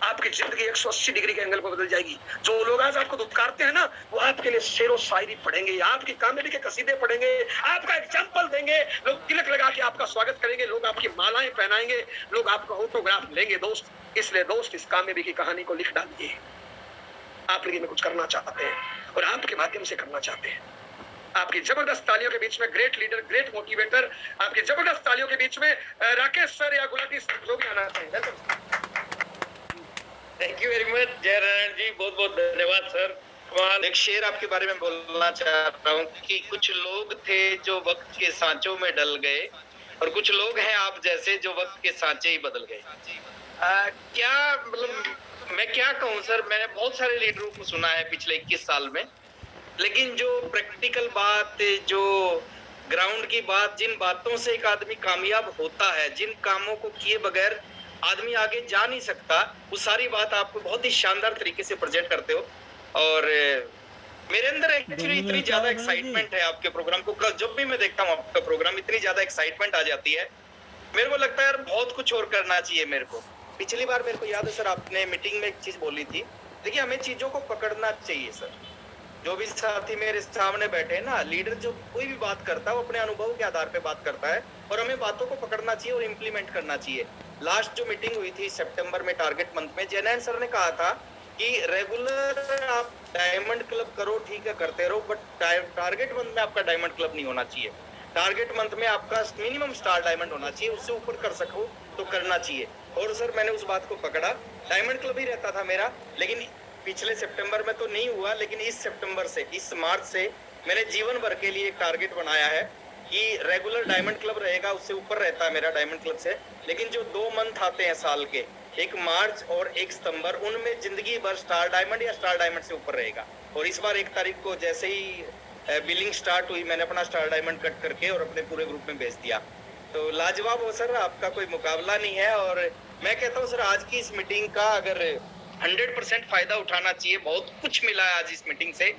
आपकी जिंदगी 180 डिग्री के एंगल पर बदल जाएगी। जो लोग आज आपको दुत्कारते हैं ना, वो आपके लिए शेरो शायरी पढ़ेंगे, आपकी कामेडी के कसीदे पढ़ेंगे, आपका एग्जाम्पल देंगे, लोग तिलक लगा के आपका स्वागत करेंगे, लोग आपकी मालाएं पहनाएंगे, लोग आपका ऑटोग्राफ लेंगे दोस्त। इसलिए दोस्त इस कामयाबी की कहानी को लिख डालिए। आप जिंदगी में कुछ करना चाहते हैं और आपके माध्यम से करना चाहते हैं। आपकी जबरदस्त तालियों के बीच में ग्रेट लीडर, ग्रेट मोटिवेटर, आपकी जबरदस्त तालियों के बीच में राकेश सर या गुलाटी सर जो भी आना चाहिए। Thank you very much Jaynarayan ji, बहुत बहुत धन्यवाद सर। एक शेर आपके बारे में बोलना चाह रहा हूँ कि कुछ लोग थे जो वक्त के सांचों में डल गए और कुछ लोग हैं आप जैसे जो वक्त के सांचे ही बदल गए। क्या मतलब मैं क्या कहूँ सर, मैंने बहुत सारे लीडरों को सुना है पिछले 21 साल में, लेकिन जो प्रैक्टिकल बात, जो ग्राउंड की बात, जिन बातों से एक आदमी कामयाब होता है, जिन कामों को किए बगैर आदमी आगे जा नहीं सकता, वो सारी बात आप बहुत ही शानदार तरीके से प्रेजेंट करते हो। और मेरे अंदर एक्चुअली इतनी ज्यादा एक्साइटमेंट है आपके प्रोग्राम को, जब भी मैं देखता हूँ आपका प्रोग्राम इतनी ज्यादा एक्साइटमेंट आ जाती है, मेरे को लगता है यार बहुत कुछ और करना चाहिए मेरे को। पिछली बार मेरे को याद है सर, आपने मीटिंग में एक चीज बोली थी, देखिए हमें चीजों को पकड़ना चाहिए सर। जो भी साथी मेरे सामने बैठे हैं ना, लीडर जो कोई भी बात करता है वो अपने अनुभव के आधार पे बात करता है, और हमें बातों को पकड़ना चाहिए और इम्प्लीमेंट करना चाहिए। लास्ट जो मीटिंग हुई थी सितंबर में टारगेट मंथ में, जैनैन सर ने कहा था कि रेगुलर आप डायमंड क्लब करो, ठीक है करते रहो, बट टारगेट मंथ में आपका डायमंड क्लब नहीं होना चाहिए। टारगेट मंथ में आपका मिनिमम स्टार डायमंड होना चाहिए, उससे ऊपर कर सको तो करना चाहिए। और सर मैंने उस बात को पकड़ा, डायमंड क्लब ही रहता था मेरा, लेकिन पिछले सितंबर में तो नहीं हुआ, लेकिन इस सितंबर से, इस मार्च से मैंने जीवन भर के लिए एक टारगेट बनाया है कि रेगुलर डायमंड क्लब रहेगा, उससे ऊपर रहता है मेरा डायमंड क्लब से, लेकिन जो 2 मंथ आते हैं साल के, एक मार्च और एक सितंबर, उनमें जिंदगी भर स्टार डायमंड या स्टार डायमंड से ऊपर रहेगा। और इस बार 1 तारीख को जैसे ही बिलिंग स्टार्ट हुई, मैंने अपना स्टार डायमंड कट करके और अपने पूरे ग्रुप में भेज दिया। तो लाजवाब हो सर, आपका कोई मुकाबला नहीं है। और मैं कहता हूँ सर, आज की इस मीटिंग का अगर 100% फायदा उठाना चाहिए, बहुत कुछ मिला है आज इस मीटिंग से।